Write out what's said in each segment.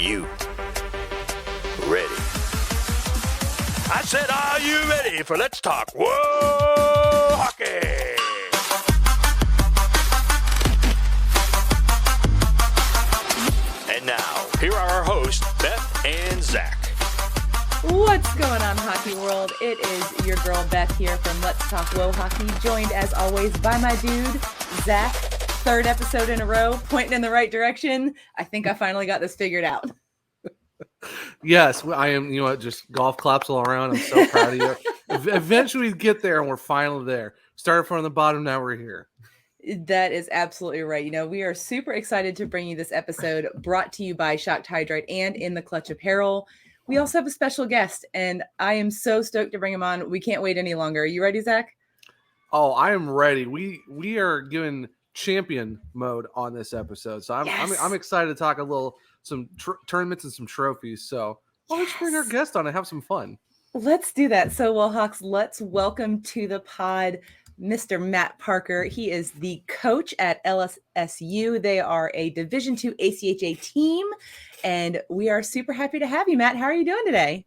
you ready? I said, are you ready for Let's Talk Whoa Hockey? And now, here are our hosts, Beth and Zach. What's going on, hockey world? It is your girl Beth here from Let's Talk Whoa Hockey, joined as always by my dude, Zach. Third episode in a row, pointing in the right direction. I think I finally got this figured out. Yes, I am. You know what? Just golf claps all around. I'm so proud of you. Eventually we get there, and we're finally there. Started from the bottom, now we're here. That is absolutely right. You know, we are super excited to bring you this episode brought to you by Shocked Hydrate and In the Clutch Apparel. We also have a special guest, and I am so stoked to bring him on. We can't wait any longer. Are you ready, Zach? Oh, I am ready. We are doing champion mode on this episode, so I'm excited to talk some tournaments and some trophies. So let's bring our guest on and have some fun. Let's do that. So, well, Hawks, let's welcome to the pod Mr. Matt Parker. He is the coach at LSSU. They are a Division II ACHA team, and we are super happy to have you, Matt. How are you doing today?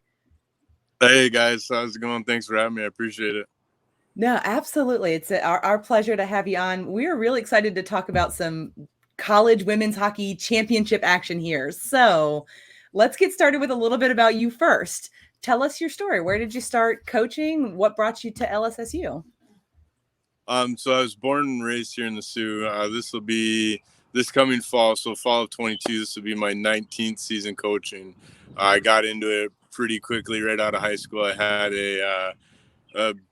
Hey, guys. How's it going? Thanks for having me. I appreciate it. No, absolutely. It's our pleasure to have you on. We're really excited to talk about some college women's hockey championship action here. So let's get started with a little bit about you first. Tell us your story. Where did you start coaching? What brought you to LSSU? So I was born and raised here in the Sioux. This will be this coming fall. So fall of 22, this will be my 19th season coaching. I got into it pretty quickly right out of high school. I had a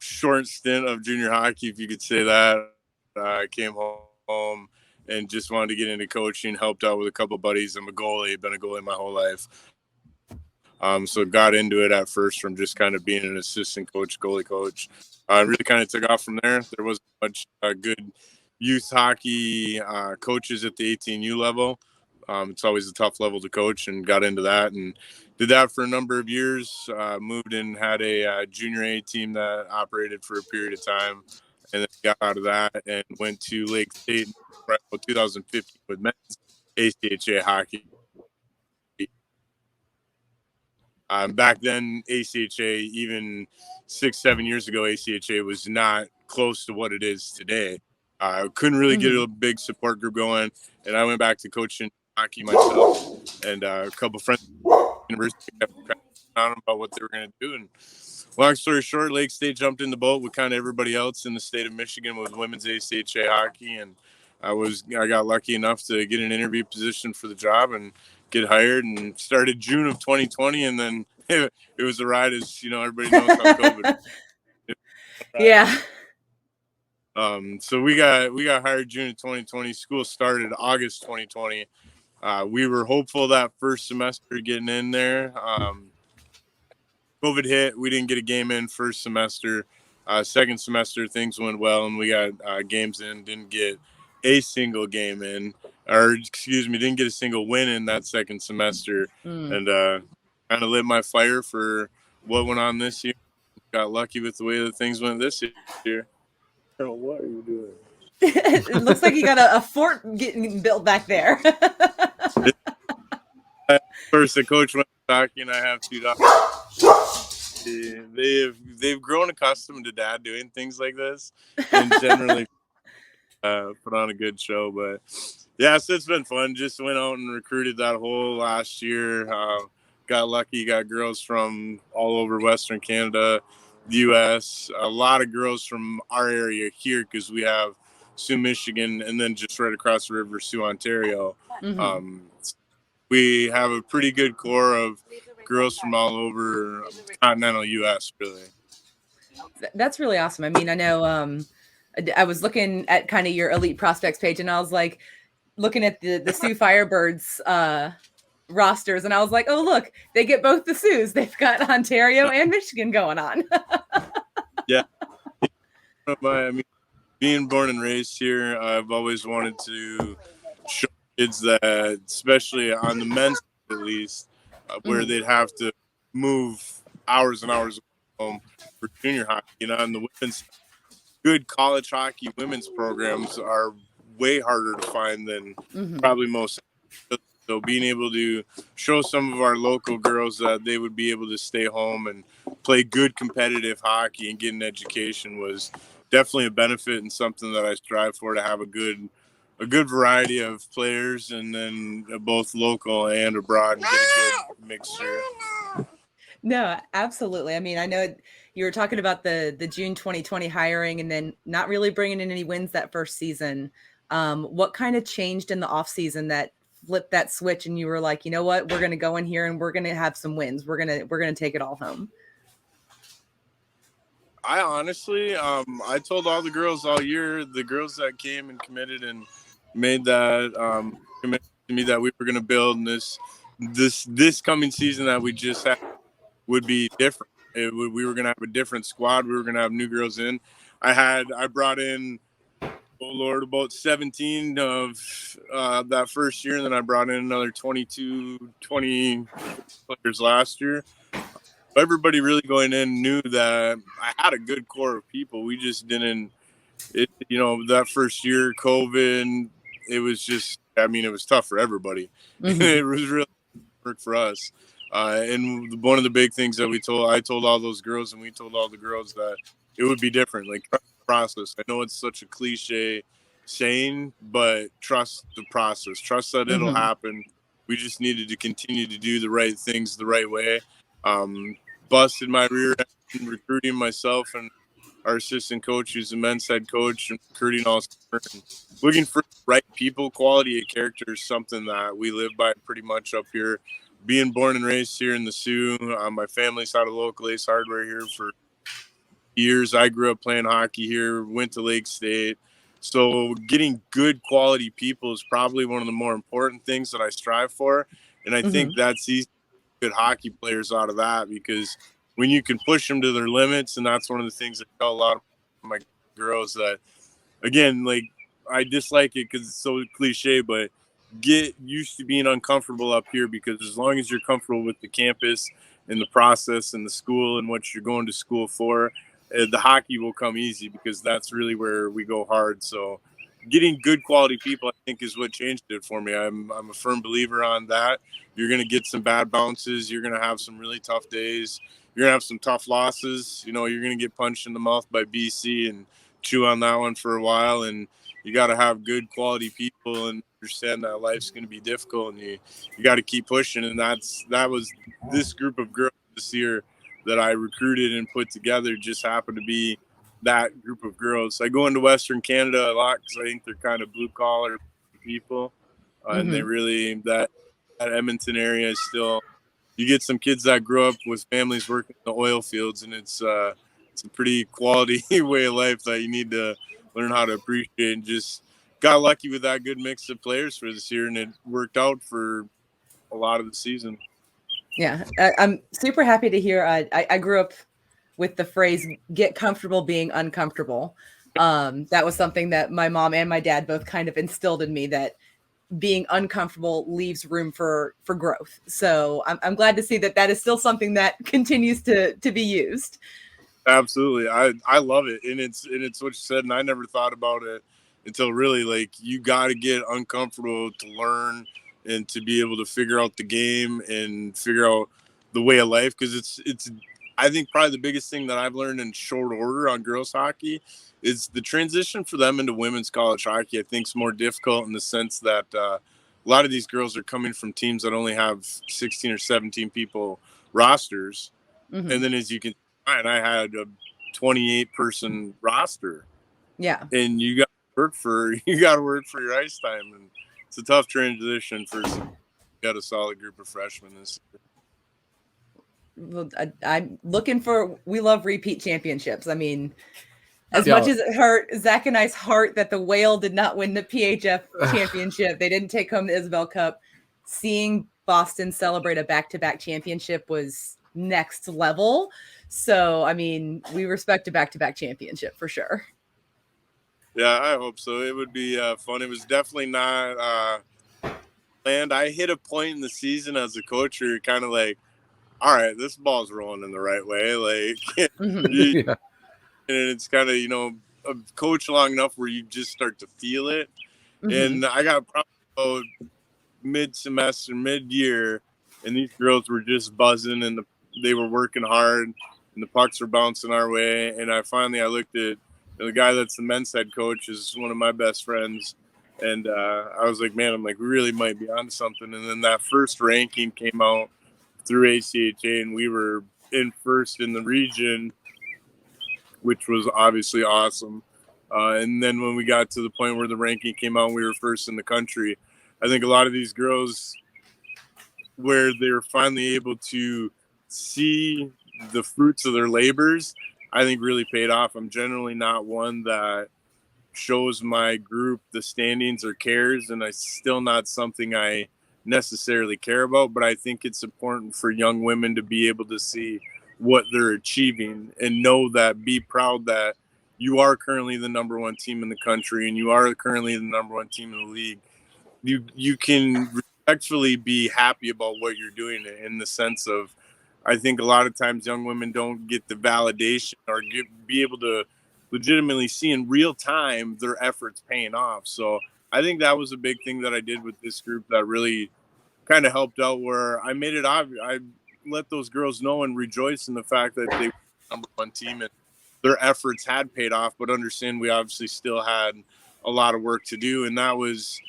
short stint of junior hockey, if you could say that. I came home and just wanted to get into coaching, helped out with a couple of buddies. I'm a goalie, been a goalie my whole life. So got into it at first from just kind of being an assistant coach, goalie coach. Really kind of took off from there. There wasn't much good youth hockey coaches at the 18U level. It's always a tough level to coach, and got into that and did that for a number of years. Moved and had a junior A team that operated for a period of time, and then got out of that and went to Lake State in 2015 with men's ACHA hockey. Back then, ACHA, even 6-7 years ago, ACHA was not close to what it is today. I couldn't really get a big support group going, and I went back to coaching hockey myself, and a couple of friends at the university kept on about what they were going to do. And long story short, Lake State jumped in the boat with kind of everybody else in the state of Michigan with women's ACHA hockey, and I got lucky enough to get an interview position for the job and get hired, and started June of 2020, and then it was a ride, as you know, everybody knows how COVID. Yeah. So we got hired June of 2020. School started August 2020. We were hopeful that first semester getting in there. COVID hit. We didn't get a game in first semester. Second semester, things went well, and we got games in. Didn't get a single game in, didn't get a single win in that second semester. And kind of lit my fire for what went on this year. Got lucky with the way that things went this year. What are you doing? It looks like you got a fort getting built back there. First, the coach went talking. I have two daughters. They've grown accustomed to dad doing things like this, and generally put on a good show. But yeah, so it's been fun. Just went out and recruited that whole last year. Got lucky. Got girls from all over Western Canada, the U.S. A lot of girls from our area here, because we have Sioux, Michigan, and then just right across the river, Sioux, Ontario. We have a pretty good core of girls from all over continental U.S., really. That's really awesome. I mean, I know I was looking at kind of your elite prospects page, and I was like looking at the Sioux Firebirds rosters, and I was like, oh, look, they get both the Sioux. They've got Ontario and Michigan going on. Yeah. I mean, being born and raised here, I've always wanted to show kids that, especially on the men's at least, where they'd have to move hours and hours home for junior hockey. You know, and the women's good college hockey women's programs are way harder to find than probably most So being able to show some of our local girls that they would be able to stay home and play good competitive hockey and get an education was definitely a benefit and something that I strive for, to have a good variety of players, and then both local and abroad, and get a good mixture. No, absolutely. I mean, I know you were talking about the June 2020 hiring and then not really bringing in any wins that first season. What kind of changed in the offseason that flipped that switch and you were like, you know what, we're going to go in here and we're going to have some wins. We're going to take it all home. I honestly, I told all the girls all year, the girls that came and committed and made that commitment to me, that we were going to build, and this coming season that we just had would be different. We were going to have a different squad. We were going to have new girls in. I brought in, oh Lord, about 17 of that first year, and then I brought in another 20 players last year. Everybody really going in knew that I had a good core of people. We just didn't, that first year, COVID, it was just, it was tough for everybody. Mm-hmm. It was really work for us. And one of the big things that I told all those girls, and we told all the girls, that it would be different. Like, trust the process. I know it's such a cliche saying, but trust the process. Trust that it'll happen. We just needed to continue to do the right things the right way. Busted my rear end recruiting myself and our assistant coach, who's the men's head coach, and recruiting all summer. And looking for the right people. Quality of character is something that we live by pretty much up here. Being born and raised here in the Sioux, my family's had a local Ace Hardware here for years. I grew up playing hockey here, went to Lake State. So getting good quality people is probably one of the more important things that I strive for. And I think that's easy. Good hockey players out of that, because when you can push them to their limits, and that's one of the things that tell a lot of my girls, that, again, like, I dislike it because it's so cliche, but get used to being uncomfortable up here, because as long as you're comfortable with the campus and the process and the school and what you're going to school for, the hockey will come easy, because that's really where we go hard. So getting good quality people, I think, is what changed it for me. I'm a firm believer on that. You're going to get some bad bounces. You're going to have some really tough days. You're going to have some tough losses. You're going to get punched in the mouth by BC and chew on that one for a while. And you got to have good quality people and understand that life's going to be difficult, and you got to keep pushing. And that was this group of girls this year that I recruited and put together, just happened to be that group of girls. I go into Western Canada a lot because I think they're kind of blue collar people, and they really, that Edmonton area is still, you get some kids that grow up with families working in the oil fields, and it's a pretty quality way of life that you need to learn how to appreciate. And just got lucky with that good mix of players for this year, and it worked out for a lot of the season. Yeah, I'm super happy to hear. I grew up with the phrase "get comfortable being uncomfortable." That was something that my mom and my dad both kind of instilled in me, that being uncomfortable leaves room for growth. So I'm glad to see that is still something that continues to be used. Absolutely. I love it. And it's what you said. And I never thought about it until really, like, you got to get uncomfortable to learn and to be able to figure out the game and figure out the way of life. Cause it's, I think probably the biggest thing that I've learned in short order on girls hockey is the transition for them into women's college hockey. I think is more difficult in the sense that a lot of these girls are coming from teams that only have 16 or 17 people rosters. And then, as you can, and I had a 28 person roster. Yeah. And you got to work for your ice time. And it's a tough transition for got a solid group of freshmen this year. Well, I'm looking for, we love repeat championships. I mean, as much as it hurt Zach and I's heart that the Whale did not win the PHF championship, they didn't take home the Isabel Cup, seeing Boston celebrate a back-to-back championship was next level. So, I mean, we respect a back-to-back championship for sure. Yeah, I hope so. It would be fun. It was definitely not planned. I hit a point in the season as a coach where you're kind of like, all right, this ball's rolling in the right way. Like, and it's kind of, a coach long enough where you just start to feel it. And I got probably about mid-semester, mid-year, and these girls were just buzzing, and they were working hard, and the pucks were bouncing our way. And I looked at the guy that's the men's head coach is one of my best friends, and I was like, man, we really might be on something. And then that first ranking came out through ACHA, and we were in first in the region, which was obviously awesome. And then when we got to the point where the ranking came out and we were first in the country, I think a lot of these girls, where they were finally able to see the fruits of their labors, I think really paid off. I'm generally not one that shows my group the standings or cares, and it's still not something I necessarily care about, but I think it's important for young women to be able to see what they're achieving and be proud that you are currently the number one team in the country and you are currently the number one team in the league. You can respectfully be happy about what you're doing, in the sense of, I think a lot of times young women don't get the validation or be able to legitimately see in real time their efforts paying off. So I think that was a big thing that I did with this group that really kind of helped out, where I made it obvious. I let those girls know and rejoice in the fact that they were the number one team and their efforts had paid off, but understand we obviously still had a lot of work to do. And that was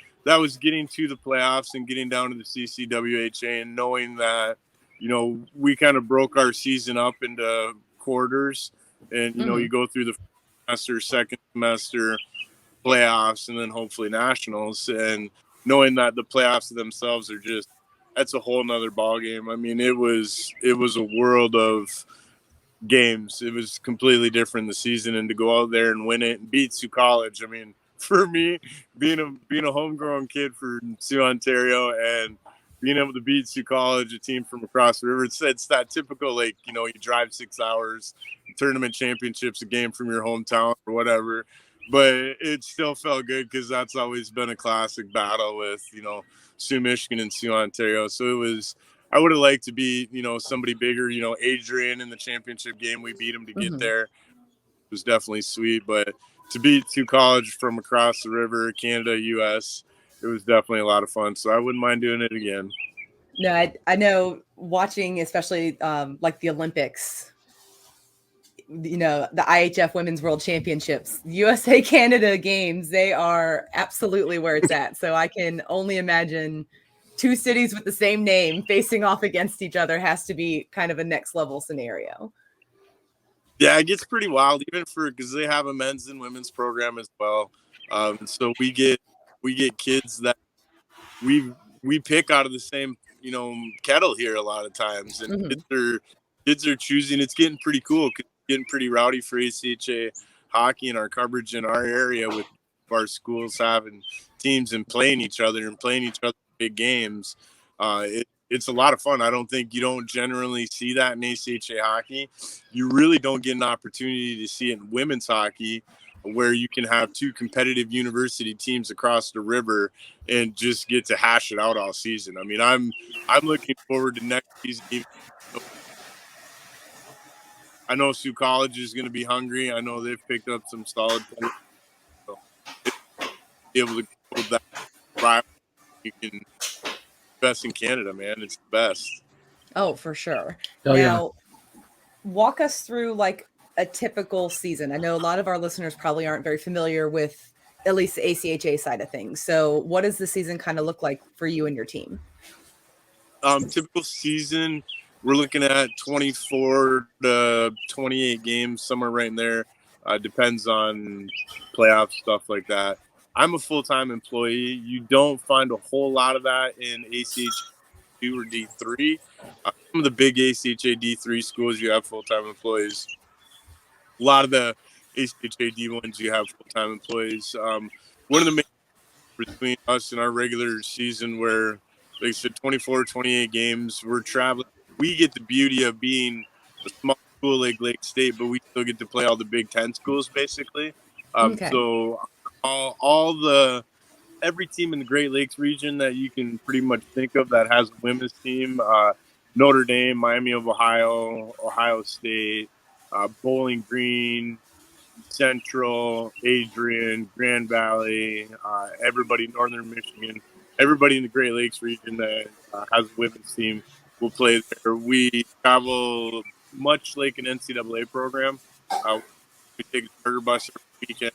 getting to the playoffs and getting down to the CCWHA and knowing that, we kind of broke our season up into quarters, and, you go through the semester, second semester, playoffs, and then hopefully nationals, and knowing that the playoffs themselves are that's a whole nother ball game. I mean, it was a world of games. It was completely different the season, and to go out there and win it and beat Sioux College. I mean, for me, being a homegrown kid for Sioux, Ontario, and being able to beat Sioux College, a team from across the river, it's that typical, you drive 6 hours, tournament championships, a game from your hometown or whatever. But it still felt good because that's always been a classic battle with, Sioux, Michigan and Sioux, Ontario. So I would have liked to be, somebody bigger, Adrian in the championship game, we beat him to get there. It was definitely sweet. But to beat Sioux College from across the river, Canada, US, it was definitely a lot of fun. So I wouldn't mind doing it again. No, I know, watching, especially like the Olympics, the IHF Women's World Championships, USA Canada games, they are absolutely where it's at. So I can only imagine two cities with the same name facing off against each other has to be kind of a next level scenario. Yeah, it gets pretty wild, even because they have a men's and women's program as well. So we get kids that we pick out of the same kettle here a lot of times, and kids are choosing. It's getting pretty cool. It's getting pretty rowdy for ACHA hockey and our coverage in our area, with our schools having teams and playing each other big games. It's a lot of fun. I don't think you don't generally see that in ACHA hockey. You really don't get an opportunity to see it in women's hockey, where you can have two competitive university teams across the river and just get to hash it out all season. I mean, I'm looking forward to next season. I know Sioux College is going to be hungry. I know they've picked up some solid players. So be able to go with that rivalry, you can best in Canada, man. It's the best. Oh, for sure. Oh, now, walk us through like a typical season. I know a lot of our listeners probably aren't very familiar with at least the ACHA side of things. So what does the season kind of look like for you and your team? Typical season, we're looking at 24 to 28 games, somewhere right in there. Depends on playoff stuff like that. I'm a full-time employee. You don't find a whole lot of that in ACHA or D3. Some of the big ACHA D3 schools, you have full-time employees. A lot of the ACHA D1s, you have full-time employees. One of the main between us and our regular season, where, like I said, 24, 28 games, we're traveling. We get the beauty of being a small school like Lake State, but we still get to play all the Big Ten schools, basically. So every team in the Great Lakes region that you can pretty much think of that has a women's team, Notre Dame, Miami of Ohio, Ohio State, Bowling Green, Central, Adrian, Grand Valley, everybody, Northern Michigan. everybody in the Great Lakes region that has a women's team will play there. We travel much like an NCAA program. We take a charter bus every weekend.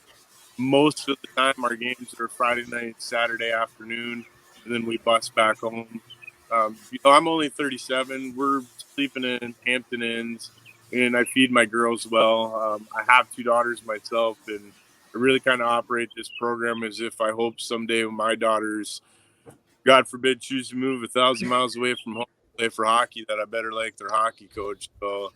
Most of the time, our games are Friday night, Saturday afternoon, and then we bus back home. I'm only 37. We're sleeping in Hampton Inns, and I feed my girls well. I have 2 daughters myself, and I really kind of operate this program as if I hope someday when my daughters, God forbid, choose to move 1,000 miles away from home to play for hockey, that I better like their hockey coach. So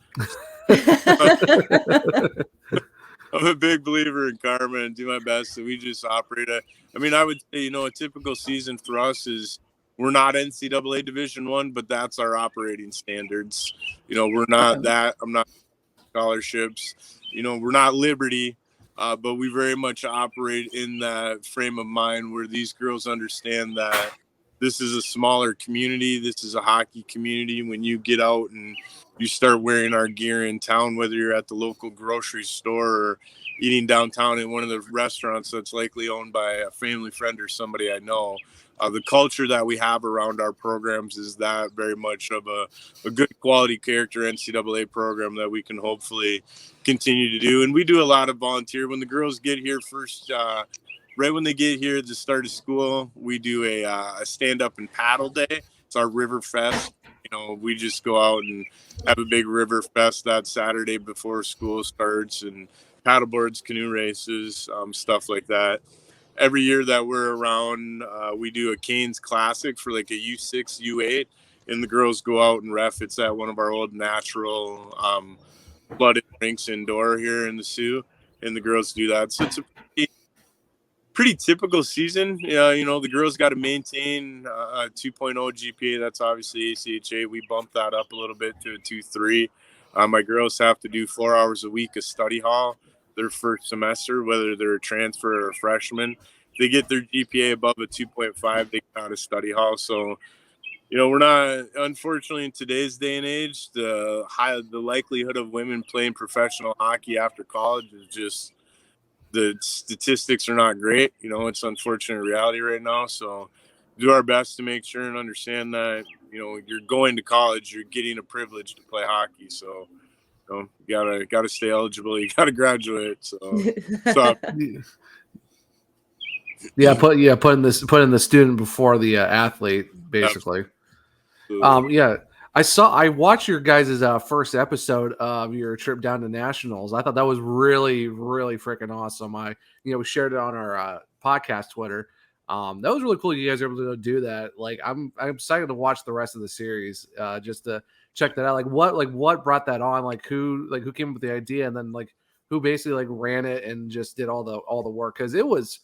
I'm a big believer in karma and do my best. So we just operate I would say, a typical season for us is we're not NCAA Division I, but that's our operating standards. We're not that. I'm not scholarships. We're not Liberty, but we very much operate in that frame of mind where these girls understand that this is a smaller community. This is a hockey community. When you get out and you start wearing our gear in town, whether you're at the local grocery store or eating downtown in one of the restaurants that's likely owned by a family friend or somebody I know, the culture that we have around our programs is that very much of a good quality character NCAA program that we can hopefully continue to do. And we do a lot of volunteer. When the girls get here first, right when they get here at the start of school, we do a stand-up and paddle day. It's our river fest. We just go out and have a big river fest that Saturday before school starts, and paddle boards, canoe races, stuff like that. Every year that we're around, we do a Canes Classic for like a U6, U8, and the girls go out and ref. It's at one of our old natural flooded rinks indoor here in the Sioux, and the girls do that. So it's a pretty typical season. The girls got to maintain a 2.0 GPA. That's obviously ACHA. We bumped that up a little bit to a 2.3. My girls have to do 4 hours a week of study hall their first semester, whether they're a transfer or a freshman. If they get their GPA above a 2.5, they get out of study hall. So, we're not, unfortunately, in today's day and age, the likelihood of women playing professional hockey after college is just, the statistics are not great. It's unfortunate reality right now. So do our best to make sure and understand that, you're going to college, you're getting a privilege to play hockey. So, you gotta stay eligible. You gotta graduate. So putting the student before the athlete, basically. I watched your guys' first episode of your trip down to nationals. I thought that was really, really freaking awesome. We shared it on our podcast Twitter. That was really cool. You guys were able to do that. Like, I'm excited to watch the rest of the series, just to check that out. What brought that on? Who came up with the idea, and then who basically ran it and just did all the work, because it was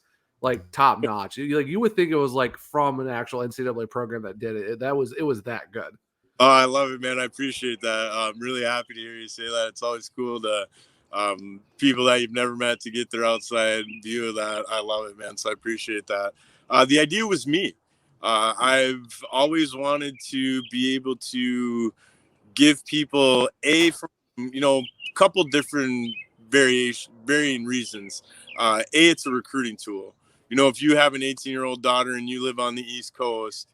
top notch. You would think it was from an actual NCAA program that did it. It was that good. Oh, I love it, man. I appreciate that. I'm really happy to hear you say that. It's always cool to people that you've never met to get their outside view of that. I love it, man. So I appreciate that. The idea was me. I've always wanted to be able to give people a couple different varying reasons. It's a recruiting tool. If you have an 18-year-old daughter and you live on the East Coast,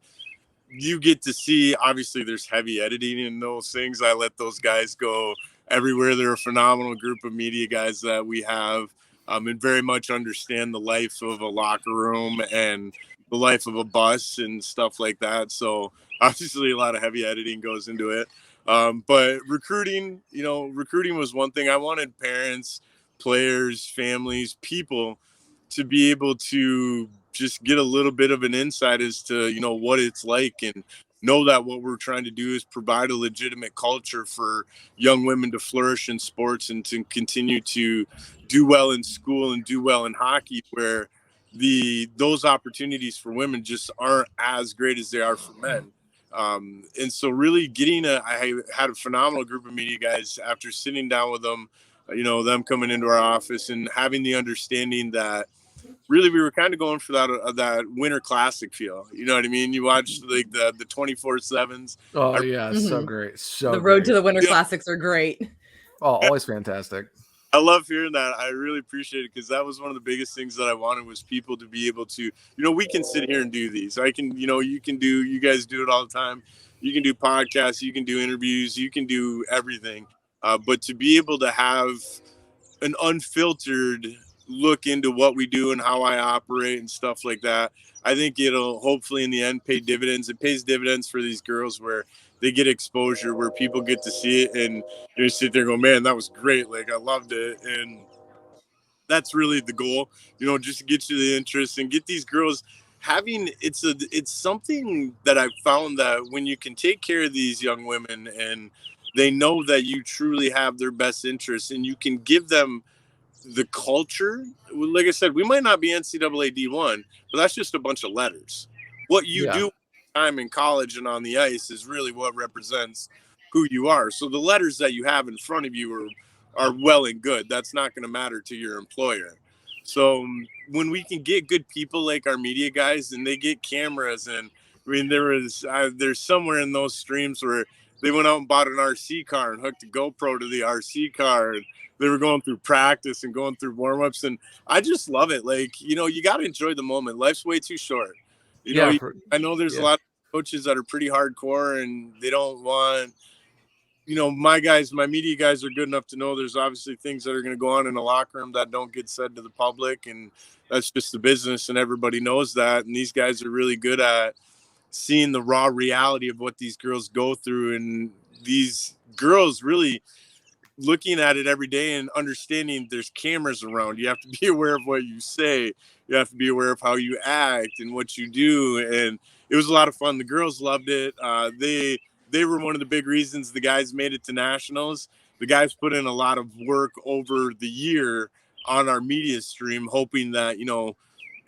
you get to see, obviously there's heavy editing in those things. I let those guys go everywhere. They're a phenomenal group of media guys that we have, and very much understand the life of a locker room and the life of a bus and stuff like that. So obviously a lot of heavy editing goes into it. But recruiting was one thing. I wanted parents, players, families, people to be able to just get a little bit of an insight as to, what it's like, and know that what we're trying to do is provide a legitimate culture for young women to flourish in sports and to continue to do well in school and do well in hockey, where those opportunities for women just aren't as great as they are for men. And so really I had a phenomenal group of media guys after sitting down with them, them coming into our office and having the understanding that really we were kind of going for that Winter Classic feel. You know what I mean? You watch the 24/7s. Oh yeah, so great. So the road great. to the Winter Classics are great. Oh, always fantastic. I love hearing that. I really appreciate it because that was one of the biggest things that I wanted was people to be able to, we can sit here and do these. I can, you guys do it all the time. You can do podcasts, you can do interviews, you can do everything. But to be able to have an unfiltered look into what we do and how I operate and stuff like that, I think it'll hopefully in the end pay dividends. It pays dividends for these girls where they get exposure, where people get to see it and you sit there and go, man, that was great. Like, I loved it. And that's really the goal, just to get you the interest and get these girls having, it's something that I've found that when you can take care of these young women and they know that you truly have their best interests and you can give them the culture. Like I said, we might not be NCAA D1, but that's just a bunch of letters. What you do time in college and on the ice is really what represents who you are. So the letters that you have in front of you are well and good. That's not going to matter to your employer. So when we can get good people like our media guys and they get cameras, and I mean, there's somewhere in those streams where they went out and bought an RC car and hooked a GoPro to the RC car, and they were going through practice and going through warm-ups, and I just love it. Like, you got to enjoy the moment. Life's way too short. I know there's a lot of coaches that are pretty hardcore and they don't want, my media guys are good enough to know there's obviously things that are going to go on in the locker room that don't get said to the public, and that's just the business, and everybody knows that. And these guys are really good at seeing the raw reality of what these girls go through, and these girls really looking at it every day and understanding there's cameras around. You have to be aware of what you say. You have to be aware of how you act and what you do. And it was a lot of fun. The girls loved it. They were one of the big reasons the guys made it to nationals. The guys put in a lot of work over the year on our media stream, hoping that,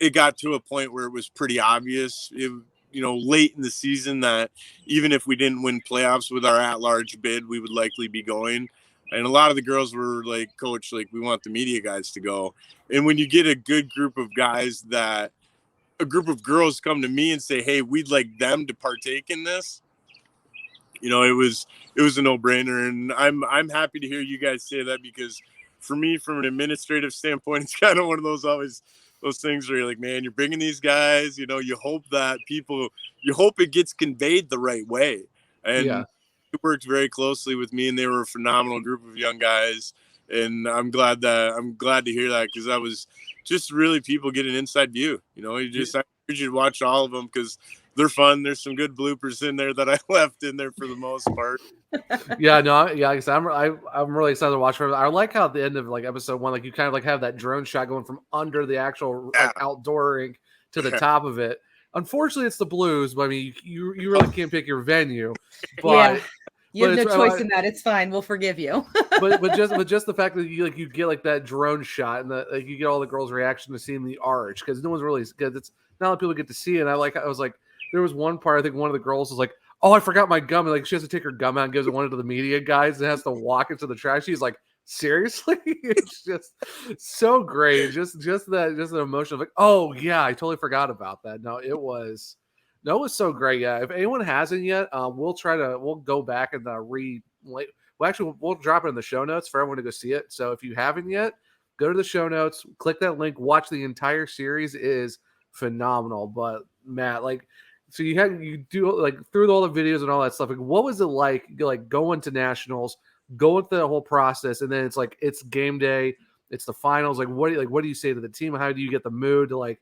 it got to a point where it was pretty obvious, late in the season, that even if we didn't win playoffs with our at-large bid, we would likely be going. And a lot of the girls were like, Coach, like, we want the media guys to go. And when you get a good group of guys, that a group of girls come to me and say, hey, we'd like them to partake in this, it was a no-brainer. And I'm happy to hear you guys say that, because for me, from an administrative standpoint, it's kind of one of those things where you're like, man, you're bringing these guys, you hope that you hope it gets conveyed the right way. And it worked very closely with me, and they were a phenomenal group of young guys. And I'm glad to hear that, because that was just really people get an inside view. I encourage you to watch all of them because they're fun. There's some good bloopers in there that I left in there for the most part. Because I'm really excited to watch it. I like how at the end of like episode 1, like you kind of like have that drone shot going from under the actual outdoor rink to the top of it. Unfortunately, it's the Blues, but I mean, you really can't pick your venue. But you have no choice in that. It's fine. We'll forgive you. but just the fact that you get like that drone shot, and that you get all the girls' reaction to seeing the arch, because no one's really, because it's not a lot of people get to see it. And I was like, there was one part, I think one of the girls was like, oh, I forgot my gum. And like she has to take her gum out and gives it one to the media guys and has to walk into the trash. She's like, seriously? It's just so great. Just an emotion of like, oh yeah, I totally forgot about that. It was so great. Yeah. If anyone hasn't yet, we'll go back and we'll drop it in the show notes for everyone to go see it. So if you haven't yet, go to the show notes, click that link, watch the entire series. It is phenomenal. But Matt, like, so you do like through all the videos and all that stuff. Like, what was it like going to nationals, going through the whole process, and then it's game day, it's the finals. Like, what do you say to the team? How do you get the mood to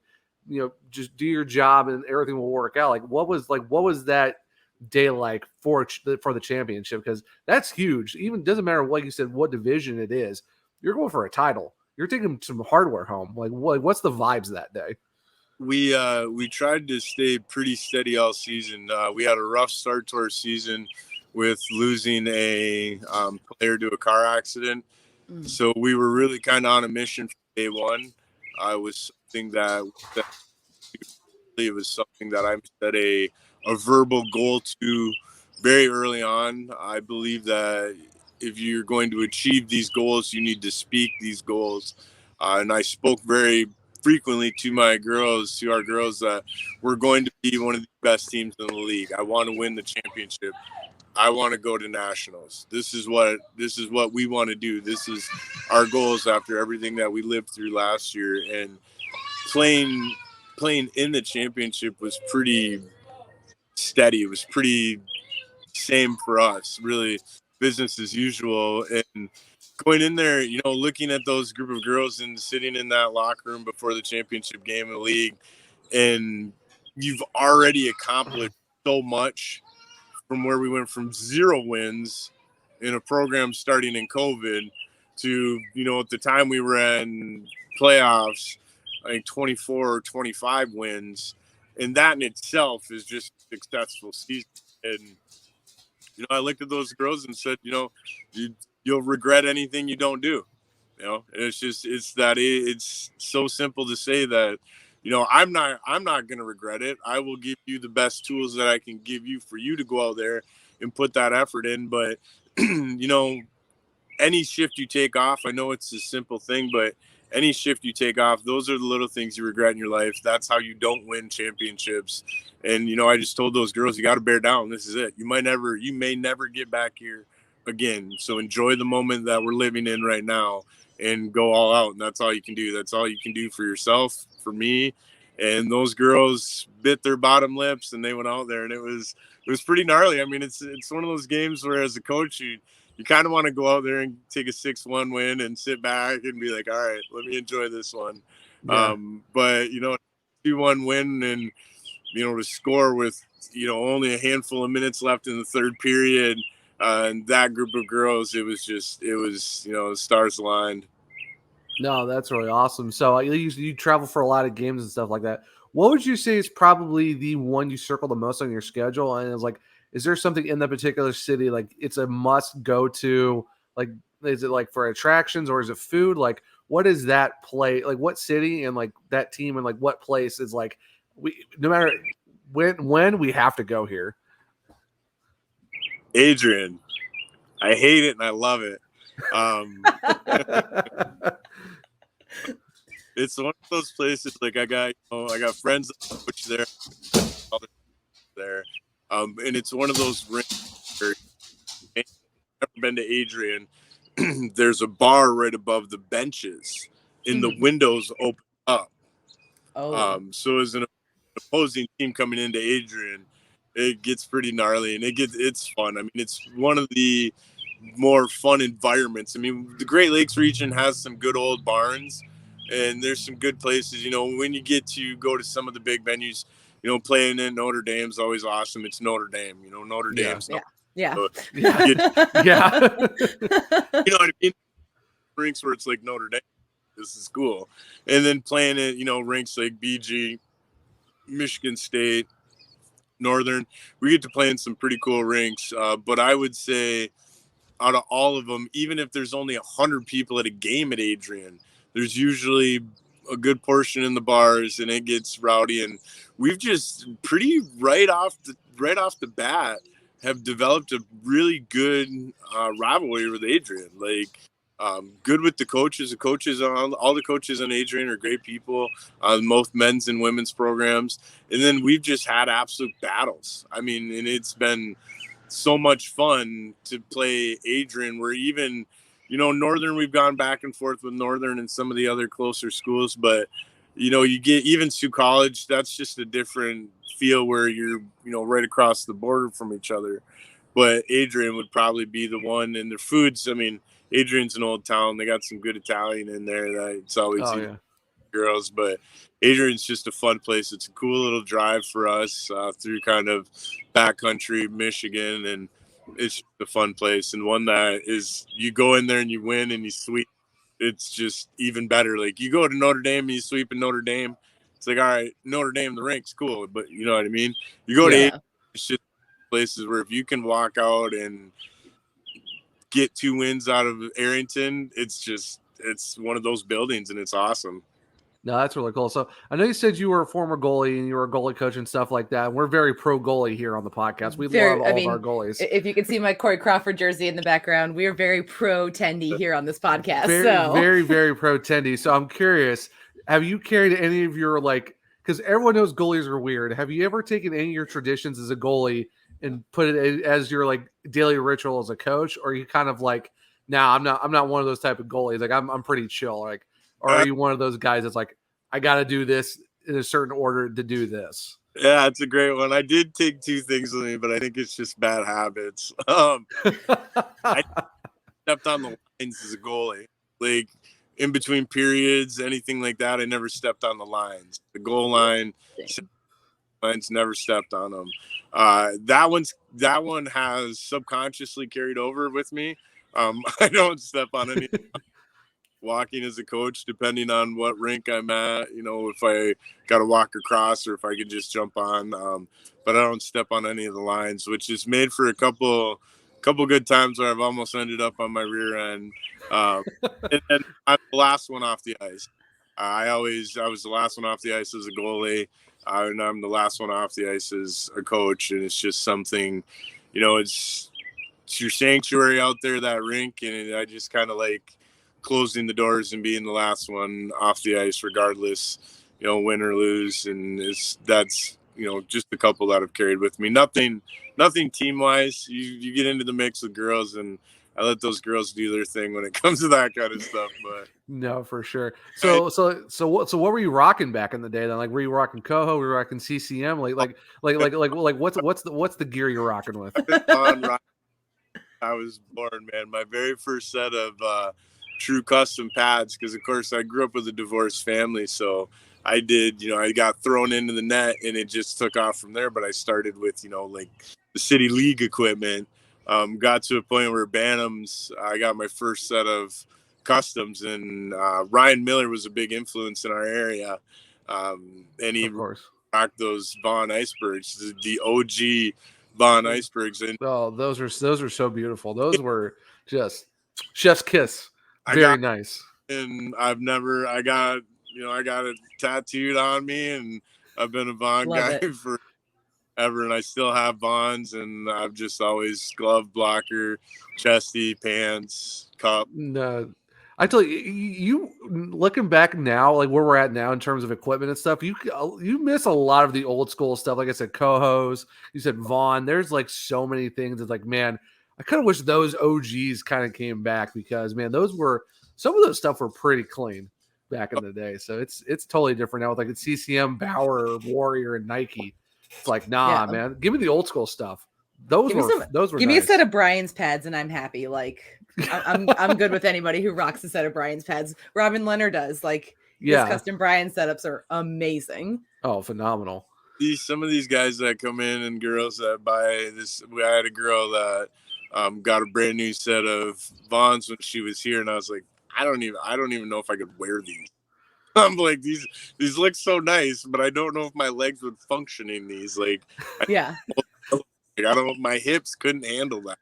just do your job and everything will work out? Like, what was that day like for the championship? Because that's huge. Even doesn't matter what you said, what division it is. You're going for a title. You're taking some hardware home. Like, what's the vibes that day? We tried to stay pretty steady all season. We had a rough start to our season with losing a player to a car accident. So we were really kind of on a mission from day one. It was something that I set a verbal goal to very early on. I believe that if you're going to achieve these goals, you need to speak these goals. And I spoke very frequently to our girls, that we're going to be one of the best teams in the league. I want to win the championship. I want to go to nationals. This is what we want to do. This is our goals after everything that we lived through last year. And playing in the championship was pretty steady. It was pretty same for us, really business as usual. And going in there, looking at those group of girls and sitting in that locker room before the championship game in the league, and you've already accomplished so much from where we went from 0 wins in a program starting in COVID to, at the time we were in playoffs, I think 24 or 25 wins. And that in itself is just a successful season. And, I looked at those girls and said, you'll regret anything you don't do. And it's so simple to say that, I'm not going to regret it. I will give you the best tools that I can give you for you to go out there and put that effort in. But, any shift you take off, I know it's a simple thing, but any shift you take off, those are the little things you regret in your life. That's how you don't win championships. And, I just told those girls, you got to bear down. This is it. You may never get back here again. So enjoy the moment that we're living in right now and go all out. And that's all you can do. That's all you can do for yourself, for me. And those girls bit their bottom lips and they went out there, and it was pretty gnarly. I mean, it's one of those games where as a coach, you kind of want to go out there and take a 6-1 win and sit back and be like, all right, let me enjoy this one. Yeah. But 2-1 win and, to score with, only a handful of minutes left in the third period, and that group of girls, it was the stars aligned. No, that's really awesome. So you travel for a lot of games and stuff like that. What would you say is probably the one you circle the most on your schedule? And it's like, is there something in that particular city, like it's a must go to, like, is it like for attractions or is it food? Like, what is that play? Like what city and like that team and like what place is like, no matter when we have to go here. Adrian, I hate it and I love it. It's one of those places, like I got friends that coach there. And it's one of those rings where I've never been to Adrian. There's a bar right above the benches and the windows open up. So as an opposing team coming into Adrian, it gets pretty gnarly and it's fun. I mean, it's one of the more fun environments. I mean, the Great Lakes region has some good old barns and there's some good places, when you get to go to some of the big venues, playing in Notre Dame's always awesome. It's Notre Dame, Notre Dame's. Yeah. So yeah. You know what I mean? Rinks where it's like Notre Dame. This is cool. And then playing at, rinks like BG, Michigan State, Northern, we get to play in some pretty cool rinks. But I would say out of all of them, even if there's only 100 people at a game at Adrian, there's usually a good portion in the bars and it gets rowdy. And we've just pretty right off the bat have developed a really good rivalry with Adrian. Like, good with the coaches. All the coaches on Adrian are great people on both men's and women's programs. And then we've just had absolute battles. I mean, and it's been so much fun to play Adrian, where even, Northern, we've gone back and forth with Northern and some of the other closer schools, but you get even Sioux College, that's just a different feel where you're, right across the border from each other. But Adrian would probably be the one. And their foods, I mean, Adrian's an old town. They got some good Italian in there. It's always girls, but Adrian's just a fun place. It's a cool little drive for us through kind of backcountry Michigan, and it's a fun place, and one that is, you go in there and you win and you sweep. It's just even better. Like, you go to Notre Dame and you sweep in Notre Dame. It's like, all right, Notre Dame, the rink's cool, but you know what I mean? You go to Adrian, it's just places where if you can walk out and get 2 wins out of Arrington, it's one of those buildings, and it's awesome. No, that's really cool. So I know you said you were a former goalie and you were a goalie coach and stuff like that. We're very pro goalie here on the podcast. We love all of our goalies. If you can see my Corey Crawford jersey in the background, we are very pro Tendy here on this podcast. Very, very pro Tendy. So I'm curious, have you carried any of your, like, because everyone knows goalies are weird. Have you ever taken any of your traditions as a goalie put it as your like daily ritual as a coach, or are you kind of like, nah, I'm not one of those type of goalies. Like I'm pretty chill. Like, or are you one of those guys that's like, I got to do this in a certain order to do this? Yeah, it's a great one. I did take 2 things with me, but I think it's just bad habits. I stepped on the lines as a goalie. Like in between periods, anything like that, I never stepped on the lines. The goal line, lines, never stepped on them. That one has subconsciously carried over with me. I don't step on any walking as a coach, depending on what rink I'm at, if I got to walk across or if I could just jump on. But I don't step on any of the lines, which is made for a couple good times where I've almost ended up on my rear end. And I'm the last one off the ice. I was the last one off the ice as a goalie, and I'm the last one off the ice as a coach. And it's just something, it's your sanctuary out there, that rink, and I just kind of like closing the doors and being the last one off the ice, regardless, win or lose. And that's just a couple that I've carried with me. Nothing team wise. You get into the mix with girls, and I let those girls do their thing when it comes to that kind of stuff. But no, for sure. So what were you rocking back in the day then? Like, were you rocking Coho? Were you rocking CCM? Like what's the gear you're rocking with? I was born, man. My very first set of true custom pads, because of course I grew up with a divorced family, so I did, I got thrown into the net and it just took off from there. But I started with, like the city league equipment, got to a point where Bantams, I got my first set of customs, and Ryan Miller was a big influence in our area. And he rocked those Vaughn icebergs, the OG Vaughn icebergs. And those are so beautiful. Those were just chef's kiss. Very nice. And I got it tattooed on me, and I've been a Vaughn guy forever, and I still have Vaughns, and I've just always glove, blocker, chesty, pants, cup. No, I tell you, looking back now, like where we're at now in terms of equipment and stuff, you miss a lot of the old school stuff. Like I said, Cohos, you said Vaughn. There's like so many things. It's like, man, I kind of wish those OGs kind of came back, because man, some of those stuff were pretty clean back in the day. So it's totally different now with like the CCM, Bauer, Warrior, and Nike. It's like, nah, man, give me the old school stuff. Those were give nice. me a set of Brian's pads and I'm happy. Like I'm good with anybody who rocks a set of Brian's pads. Robin Leonard does. Like his custom Brian setups are amazing. Oh, phenomenal. Some of these guys that come in and girls that buy this, I had a girl that got a brand new set of Vaughns when she was here, and I was like, I don't even know if I could wear these. I'm like, these look so nice, but I don't know if my legs would function in these. Like, my hips couldn't handle that.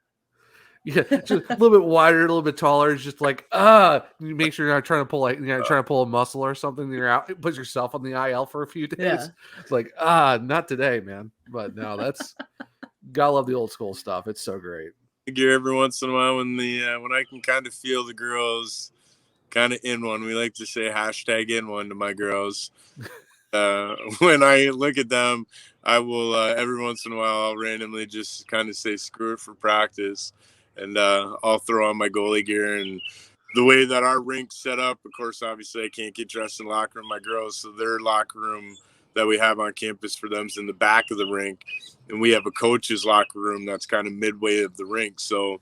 Yeah, just a little bit wider, a little bit taller. It's just like, you make sure you're not trying to pull a muscle or something. You're out, put yourself on the IL for a few days. Yeah. It's like, not today, man. But no, that's gotta love the old school stuff. It's so great. Gear every once in a while when I can kind of feel the girls kind of in one. We like to say hashtag in one to my girls. When I look at them, I will every once in a while I'll randomly just kind of say screw it for practice, and I'll throw on my goalie gear. And the way that our rink's set up, of course, obviously I can't get dressed in the locker room. My girls, so their locker room that we have on campus for them is in the back of the rink, and we have a coach's locker room that's kind of midway of the rink. So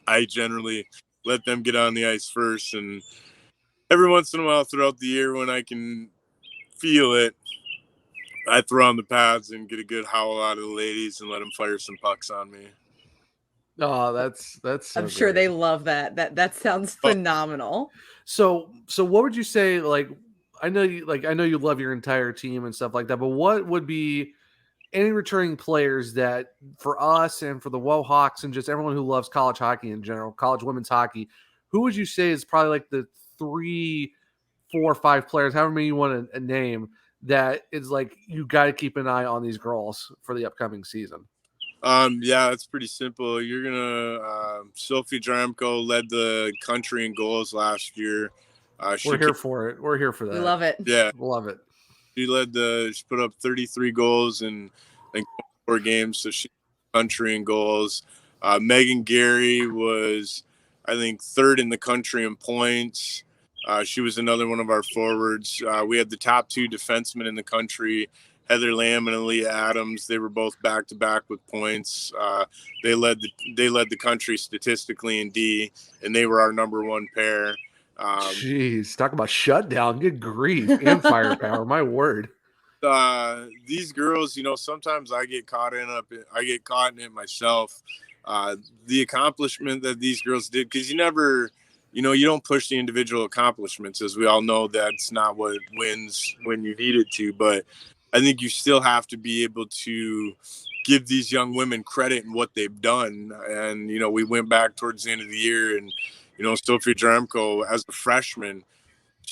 I generally let them get on the ice first, and every once in a while throughout the year when I can feel it, I throw on the pads and get a good howl out of the ladies and let them fire some pucks on me. Oh, that's so I'm sure they love that. That sounds phenomenal. So what would you say, like, I know you love your entire team and stuff like that, but what would be any returning players that for us and for the Wohawks and just everyone who loves college hockey in general, college women's hockey, who would you say is probably like the 3, 4, 5 players, however many you want to name, that is like, you got to keep an eye on these girls for the upcoming season? Yeah, it's pretty simple. You're gonna Sophie Dramko led the country in goals last year. We're here for it. We're here for that. We love it. Yeah, love it. She put up 33 goals and 4 games, so she country in goals. Megan Gary was, I think, 3rd in the country in points. She was another one of our forwards. We had the top 2 defensemen in the country, Heather Lamb and Aaliyah Adams. They were both back to back with points. They led the country statistically in D, and they were our number 1 pair. Jeez, talk about shutdown. Good grief. And firepower. My word. These girls, sometimes I get caught in it myself. The accomplishment that these girls did, because you don't push the individual accomplishments, as we all know. That's not what wins when you need it to. But I think you still have to be able to give these young women credit in what they've done. And, we went back towards the end of the year, and, Sophia Jaremko, as a freshman,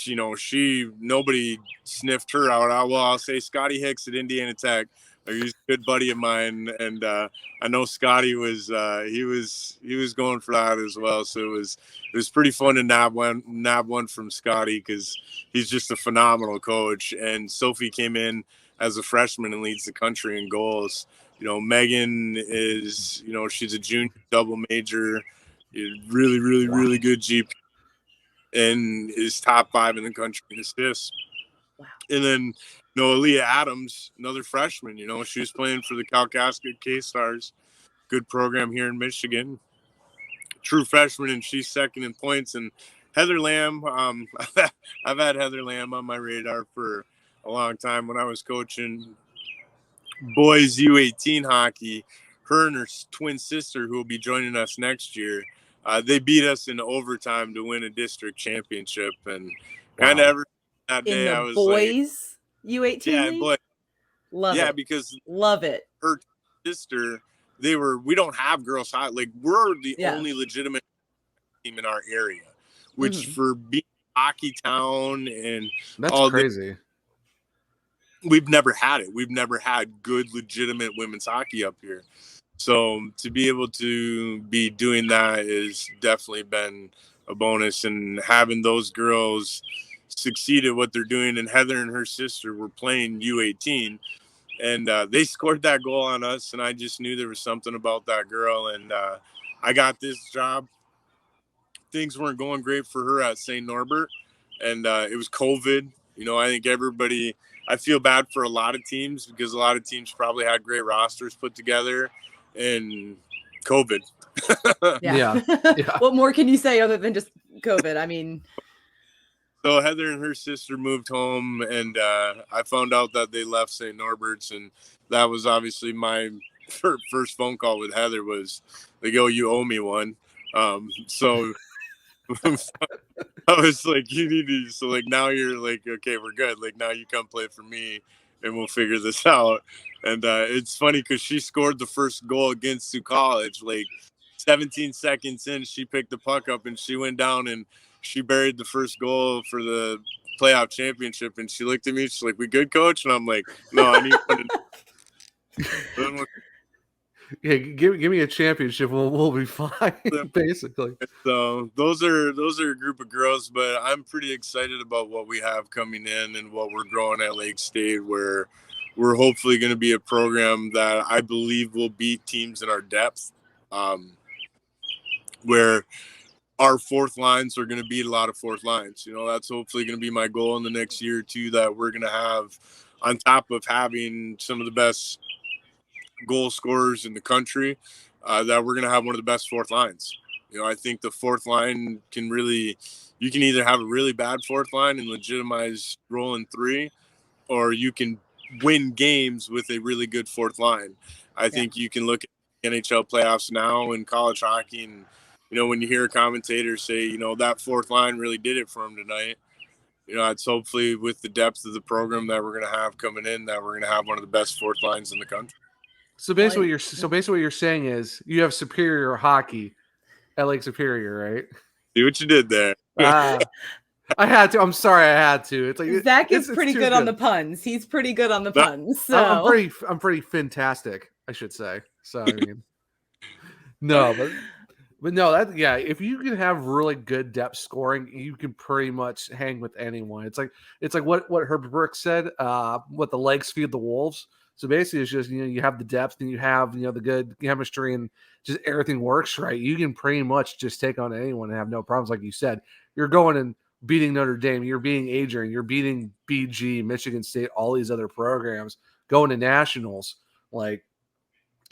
nobody sniffed her out. I'll say Scotty Hicks at Indiana Tech. He's a good buddy of mine, and I know Scotty was he was going for that as well. So it was pretty fun to nab one from Scotty, because he's just a phenomenal coach. And Sophie came in as a freshman and leads the country in goals. Megan is, she's a junior double major, really, really, really good GP, and is top 5 in the country in assists. Wow. And then, Aaliyah Adams, another freshman, she was playing for the Kalkaska K-Stars, good program here in Michigan. True freshman, and she's 2nd in points. And Heather Lamb, I've had Heather Lamb on my radar for a long time. When I was coaching boys U18 hockey, her and her twin sister, who will be joining us next year, they beat us in overtime to win a district championship. And kind of that day, I was boys U18 yeah, league? But love yeah, it. because love it. Her sister, we don't have girls hockey. Like, we're the only legitimate team in our area, which for being hockey town and that's all crazy. We've never had it. We've never had good, legitimate women's hockey up here. So to be able to be doing that has definitely been a bonus, and having those girls succeed at what they're doing. And Heather and her sister were playing U18, and they scored that goal on us, and I just knew there was something about that girl. And I got this job. Things weren't going great for her at St. Norbert, and it was COVID. I think I feel bad for a lot of teams, because a lot of teams probably had great rosters put together, and COVID. Yeah. What more can you say other than just COVID? I mean, so Heather and her sister moved home, and I found out that they left St. Norbert's, and that was obviously my first phone call with Heather. Was they go, "You owe me one." So I was like, "You need to." So like, now you're like, "Okay, we're good. Like, now you come play for me, and we'll figure this out." And it's funny, because she scored the first goal against Sioux College. Like 17 seconds in, she picked the puck up and she went down and she buried the first goal for the playoff championship. And she looked at me. She's like, "We good, coach?" And I'm like, "No, I need one." Yeah, give me a championship, we'll be fine. Basically. So those are a group of girls, but I'm pretty excited about what we have coming in and what we're growing at Lake State, where we're hopefully going to be a program that I believe will beat teams in our depth, where our fourth lines are going to beat a lot of fourth lines. That's hopefully going to be my goal in the next year or two, that we're going to have, on top of having some of the best goal scorers in the country, that we're going to have one of the best fourth lines. I think the fourth line you can either have a really bad fourth line and legitimize rolling 3, or you can win games with a really good fourth line. I think you can look at NHL playoffs now in college hockey, and when you hear a commentator say, that fourth line really did it for him tonight, it's hopefully with the depth of the program that we're going to have coming in, that we're going to have one of the best fourth lines in the country. So basically, what you're saying is you have superior hockey at Lake Superior, right? See what you did there. I had to. I'm sorry, I had to. It's like Zach is pretty good on the puns. He's pretty good on the puns. So I'm pretty fantastic, I should say. So I mean, no, but no, if you can have really good depth scoring, you can pretty much hang with anyone. It's like what Herbert Brooks said. What the legs feed the wolves. So basically it's just, you have the depth and you have, the good chemistry and just everything works right. You can pretty much just take on anyone and have no problems. Like you said, you're going and beating Notre Dame, you're beating Adrian, you're beating BG, Michigan State, all these other programs, going to nationals. Like,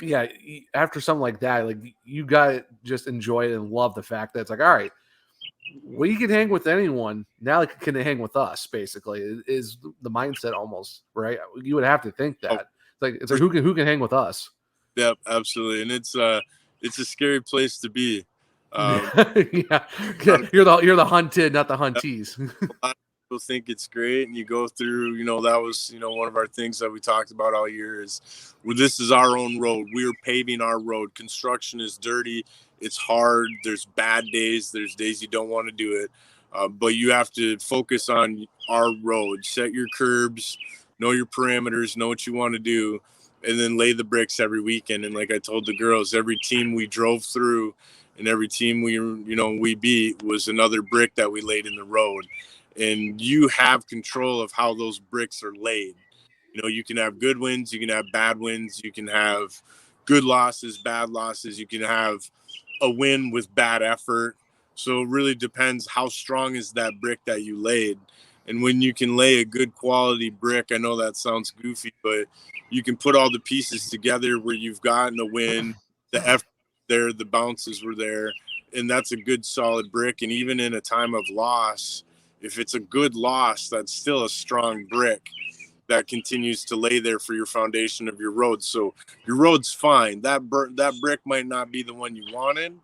yeah, after something like that, like you got to just enjoy it and love the fact that it's like, all right, we can hang with anyone. Now they can hang with us, basically, is the mindset almost, right? You would have to think that. It's like who can hang with us? Yep, absolutely. And it's a scary place to be. Yeah. You're the hunted, not the huntees. A lot of people think it's great, and you go through, that was, one of our things that we talked about all year is, well, this is our own road. We're paving our road. Construction is dirty. It's hard. There's bad days. There's days you don't want to do it. But you have to focus on our road, set your curbs, know your parameters, know what you want to do, and then lay the bricks every weekend. And like I told the girls, every team we drove through and every team we beat was another brick that we laid in the road. And you have control of how those bricks are laid. You can have good wins, you can have bad wins, you can have good losses, bad losses, you can have a win with bad effort. So it really depends how strong is that brick that you laid. And when you can lay a good quality brick, I know that sounds goofy, but you can put all the pieces together where you've gotten a win, the effort there, the bounces were there, and that's a good solid brick. And even in a time of loss, if it's a good loss, that's still a strong brick that continues to lay there for your foundation of your road. So your road's fine. That brick might not be the one you wanted,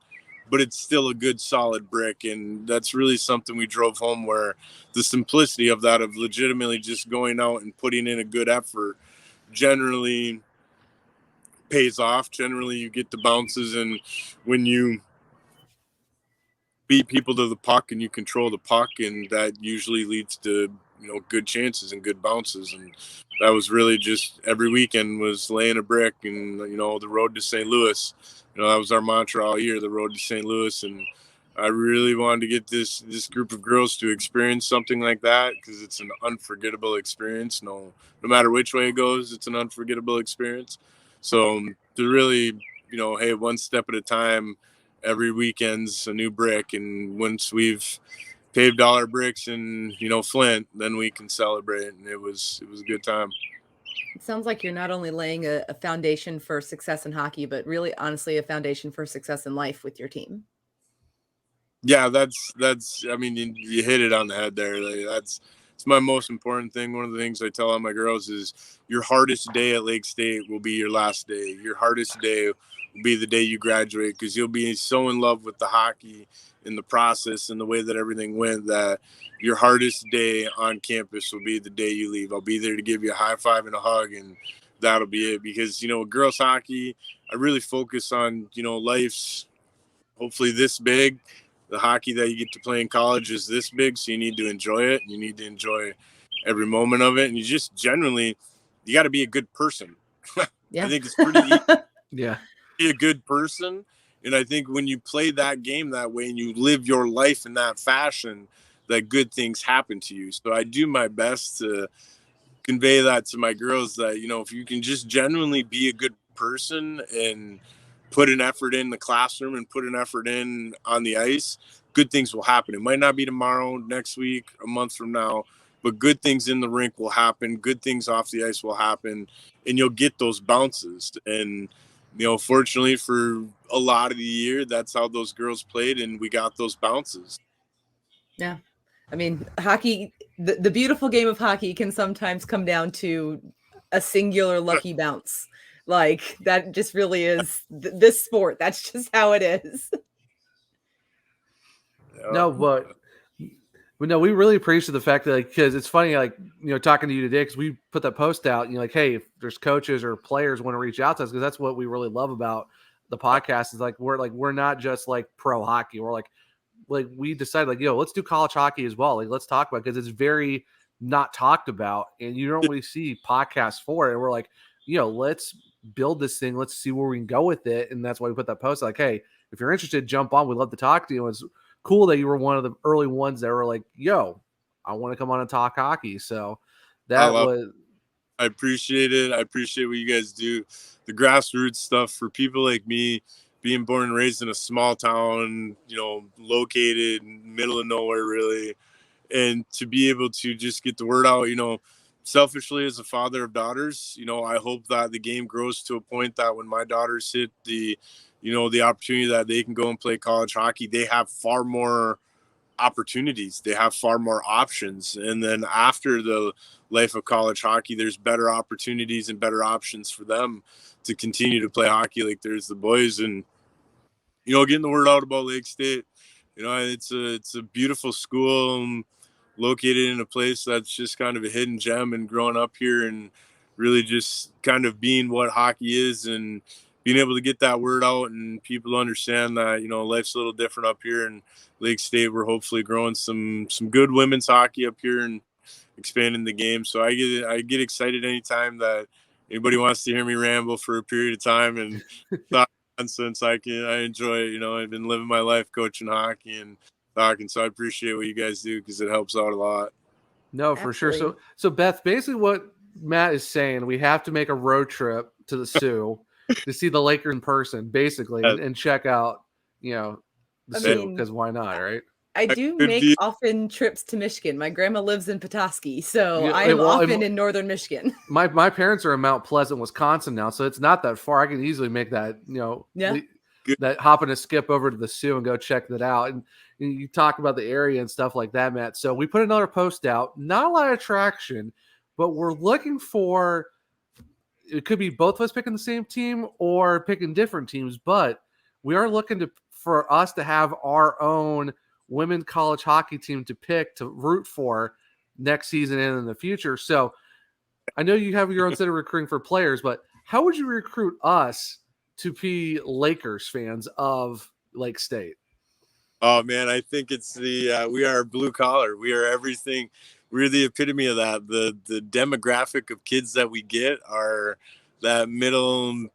but it's still a good solid brick. And that's really something we drove home, where the simplicity of that, of legitimately just going out and putting in a good effort, generally pays off. Generally you get the bounces, and when you beat people to the puck and you control the puck, and that usually leads to good chances and good bounces. And that was really just every weekend was laying a brick. And the road to St. Louis, that was our mantra all year, the road to St. Louis. And I really wanted to get this group of girls to experience something like that, because it's an unforgettable experience. No matter which way it goes, it's an unforgettable experience. So to really, hey, one step at a time, every weekend's a new brick. And once we've paved all our bricks in, Flint, then we can celebrate. And it was a good time. It sounds like you're not only laying a foundation for success in hockey, but really, honestly, a foundation for success in life with your team. Yeah, that's, I mean, you hit it on the head there. It's my most important thing. One of the things I tell all my girls is, your hardest day at Lake State will be your last day. Your hardest day will be the day you graduate, because you'll be so in love with the hockey in the process and the way that everything went, that your hardest day on campus will be the day you leave. I'll be there to give you a high five and a hug, and that'll be it. Because, girls hockey, I really focus on, life's hopefully this big. The hockey that you get to play in college is this big, so you need to enjoy it. You need to enjoy every moment of it. And you just generally, you got to be a good person. Yeah. I think it's pretty easy. Yeah. Be a good person. And I think when you play that game that way and you live your life in that fashion, that good things happen to you. So I do my best to convey that to my girls, that, if you can just genuinely be a good person and put an effort in the classroom and put an effort in on the ice, good things will happen. It might not be tomorrow, next week, a month from now, but good things in the rink will happen. Good things off the ice will happen, and you'll get those bounces. And, fortunately for a lot of the year, that's how those girls played, and we got those bounces. Yeah. I mean, hockey, the beautiful game of hockey can sometimes come down to a singular lucky bounce. Like, that just really is this sport. That's just how it is. No, but no, we really appreciate the fact that, because it's funny, talking to you today, because we put that post out, and hey, if there's coaches or players want to reach out to us, because that's what we really love about the podcast is we're not just pro hockey. We're we decided let's do college hockey as well. Let's talk about it, because it's very not talked about, and you don't really see podcasts for it. And we're let's build this thing. Let's see where we can go with it. And that's why we put that post hey, if you're interested, jump on. We'd love to talk to you. And it's cool that you were one of the early ones that were I want to come on and talk hockey. So that was I appreciate it. I appreciate what you guys do. The grassroots stuff for people like me, being born and raised in a small town, located in the middle of nowhere, really. And to be able to just get the word out, selfishly as a father of daughters, I hope that the game grows to a point that when my daughters hit the opportunity that they can go and play college hockey, they have far more opportunities, they have far more options. And then after the life of college hockey, there's better opportunities and better options for them to continue to play hockey like there's the boys. And getting the word out about Lake State, it's a beautiful school, located in a place that's just kind of a hidden gem, and growing up here and really just kind of being what hockey is and being able to get that word out and people understand that, life's a little different up here in Lake State. We're hopefully growing some good women's hockey up here and expanding the game. So I get excited anytime that anybody wants to hear me ramble for a period of time and talk nonsense. I enjoy it. I've been living my life coaching hockey and talking, so I appreciate what you guys do because it helps out a lot. No, for sure. So Beth, basically what Matt is saying, we have to make a road trip to the Sioux to see the Lakers in person, basically, and check out, the Sioux, because why not, right? I do make often trips to Michigan. My grandma lives in Petoskey, so I'm often in northern Michigan. My parents are in Mount Pleasant, Wisconsin now, so it's not that far. I can easily make that, that hop and a skip over to the Sioux and go check that out. And you talk about the area and stuff like that, Matt. So we put another post out, not a lot of traction, but we're looking for, it could be both of us picking the same team or picking different teams, but we are looking for us to have our own women's college hockey team to pick, to root for next season and in the future. So I know you have your own set of recruiting for players, but how would you recruit us to be Lakers fans of Lake State? Oh man, I think it's we are blue collar. We are everything. We're the epitome of that. The demographic of kids that we get are that middle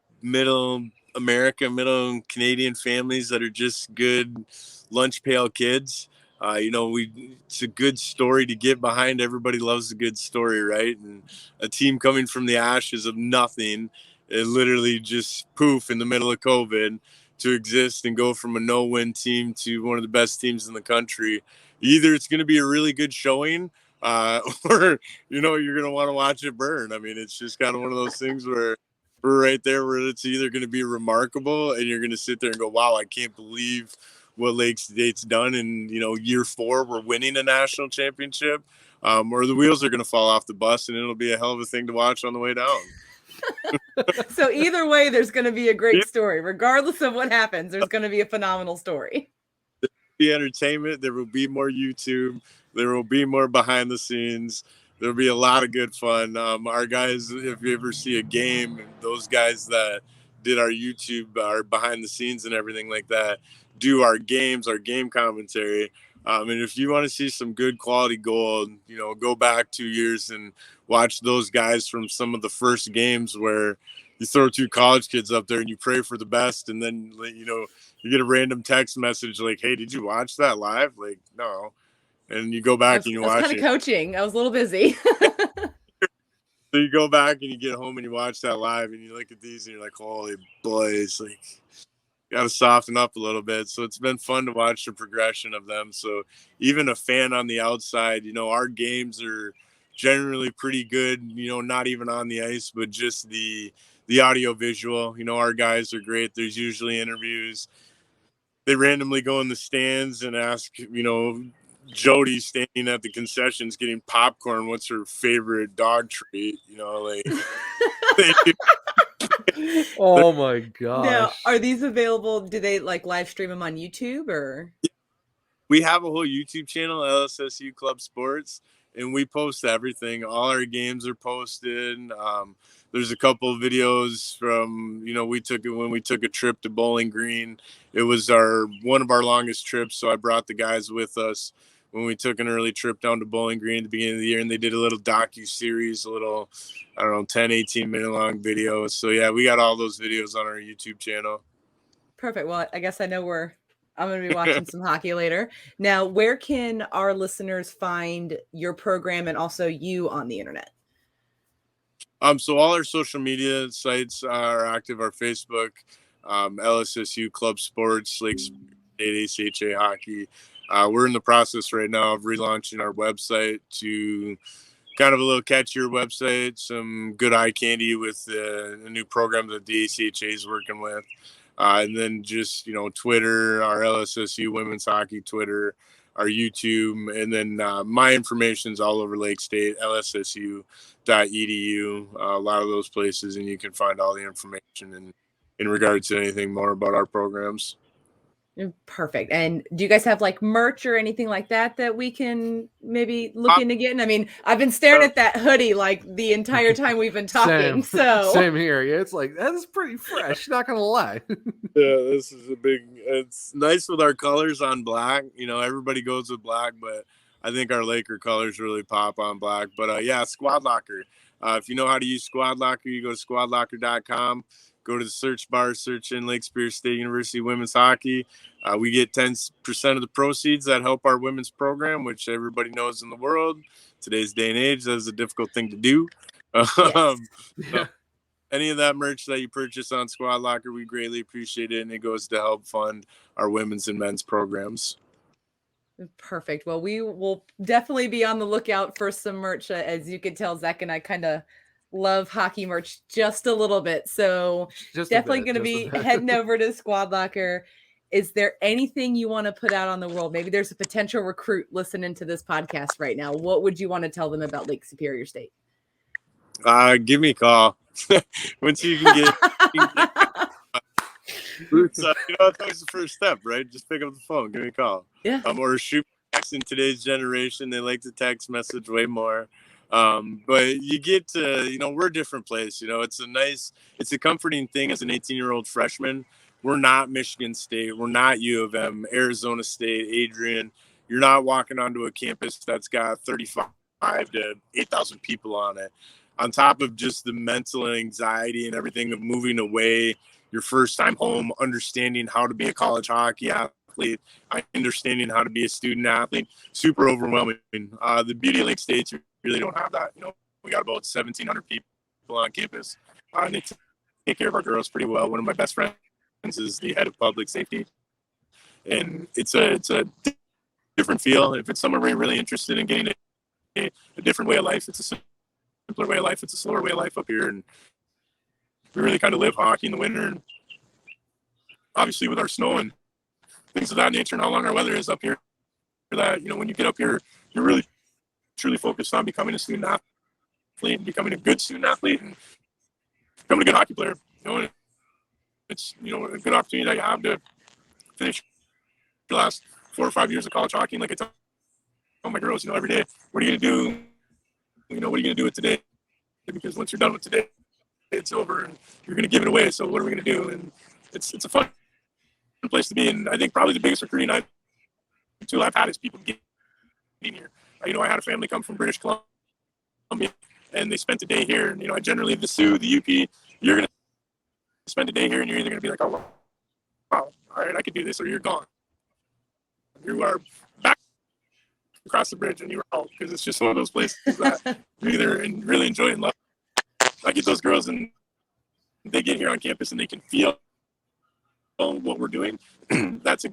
America, middle Canadian families that are just good lunch pail kids. It's a good story to get behind. Everybody loves a good story, right? And a team coming from the ashes of nothing, it literally just poof in the middle of COVID, to exist and go from a no-win team to one of the best teams in the country. Either it's going to be a really good showing, or you're going to want to watch it burn. I mean, it's just kind of one of those things where we're right there, where it's either going to be remarkable and you're going to sit there and go, wow, I can't believe what Lake State's done in year 4, we're winning a national championship, or the wheels are going to fall off the bus and it'll be a hell of a thing to watch on the way down. So either way, there's going to be a great story. Regardless of what happens, there's going to be a phenomenal story. There will be entertainment. There will be more YouTube. There will be more behind the scenes. There will be a lot of good fun. Our guys, if you ever see a game, those guys that did our YouTube, our behind the scenes and everything like that, do our games, our game commentary. And if you want to see some good quality gold, go back 2 years and watch those guys from some of the first games where you throw 2 college kids up there and you pray for the best. And then, you get a random text message like, hey, did you watch that live? Like, no. And you go back and you watch it. I was kind of coaching. I was a little busy. So you go back and you get home and you watch that live and you look at these and you're like, holy boys, like, got to soften up a little bit. So it's been fun to watch the progression of them. So even a fan on the outside, our games are generally pretty good, not even on the ice, but just the audio visual. Our guys are great. There's usually interviews. They randomly go in the stands and ask, Jody standing at the concessions getting popcorn, what's her favorite dog treat? Oh my gosh. Now, are these available? Do they live stream them on YouTube or? We have a whole YouTube channel, LSSU Club Sports, and we post everything. All our games are posted. There's a couple of videos from, we took it when we took a trip to Bowling Green. It was one of our longest trips. So I brought the guys with us when we took an early trip down to Bowling Green at the beginning of the year, and they did a little docu-series, a little, 10, 18-minute long video. So yeah, we got all those videos on our YouTube channel. Perfect. Well, I guess I know I'm going to be watching some hockey later. Now, where can our listeners find your program and also you on the internet? So all our social media sites are active. Our Facebook, LSSU Club Sports, Lake State ACHA Hockey. We're in the process right now of relaunching our website to kind of a little catchier website, some good eye candy with a new program that the ACHA is working with. And then just, Twitter, our LSSU women's hockey Twitter, our YouTube, and then my information's all over Lake State, lssu.edu, a lot of those places, and you can find all the information in regards to anything more about our programs. Perfect. And do you guys have like merch or anything like that we can maybe look into getting? I mean, I've been staring at that hoodie like the entire time we've been talking. Same here. Yeah, it's like that's pretty fresh. Not gonna lie. Yeah, this is it's nice with our colors on black. Everybody goes with black, but I think our Laker colors really pop on black. But yeah, Squad Locker. If you know how to use Squad Locker, you go to squadlocker.com. Go to the search bar, search in Lake Superior State University women's hockey. We get 10% of the proceeds that help our women's program, which everybody knows in the world. Today's day and age, that is a difficult thing to do. Yes. Any of that merch that you purchase on Squad Locker, we greatly appreciate it, and it goes to help fund our women's and men's programs. Perfect. Well, we will definitely be on the lookout for some merch. As you can tell, Zach and I kind of love hockey merch just a little bit. So definitely going to be heading over to Squad Locker. Is there anything you want to put out on the world? Maybe there's a potential recruit listening to this podcast right now. What would you want to tell them about Lake Superior State? Give me a call. Once you can get roots, that's always the first step, right? Just pick up the phone, give me a call. Yeah. Or shoot text. In today's generation, they like to text message way more. But you get to, we're a different place. It's a comforting thing as an 18-year-old freshman. We're not Michigan State. We're not U of M, Arizona State, Adrian. You're not walking onto a campus that's got 35 to 8,000 people on it. On top of just the mental anxiety and everything of moving away, your first time home, understanding how to be a college hockey athlete, understanding how to be a student athlete, super overwhelming. The beauty of Lake State, you really don't have that. We got about 1,700 people on campus. They take care of our girls pretty well. One of my best friends is the head of public safety, and it's a different feel. If it's somewhere where you're really interested in getting a different way of life, it's a simpler way of life. It's a slower way of life up here, and we really kind of live hockey in the winter. And obviously, with our snow and things of that nature, and how long our weather is up here, that when you get up here, you're really truly focused on becoming a student athlete and becoming a good student athlete and becoming a good hockey player. It's a good opportunity that you have to finish your last 4 or 5 years of college hockey. And like I tell my girls, every day, what are you gonna do? What are you gonna do with today? Because once you're done with today, it's over and you're gonna give it away. So what are we gonna do? And it's a fun place to be. And I think probably the biggest recruiting tool I've had is people getting here. I had a family come from British Columbia and they spent a day here. And I generally the Sioux, the UP, you're gonna spend a day here and you're either gonna be like, oh wow, all right, I could do this, or you're gone. You are back across the bridge and you were out, because it's just one of those places that you either really enjoy and love. I get those girls and they get here on campus and they can feel what we're doing. That's a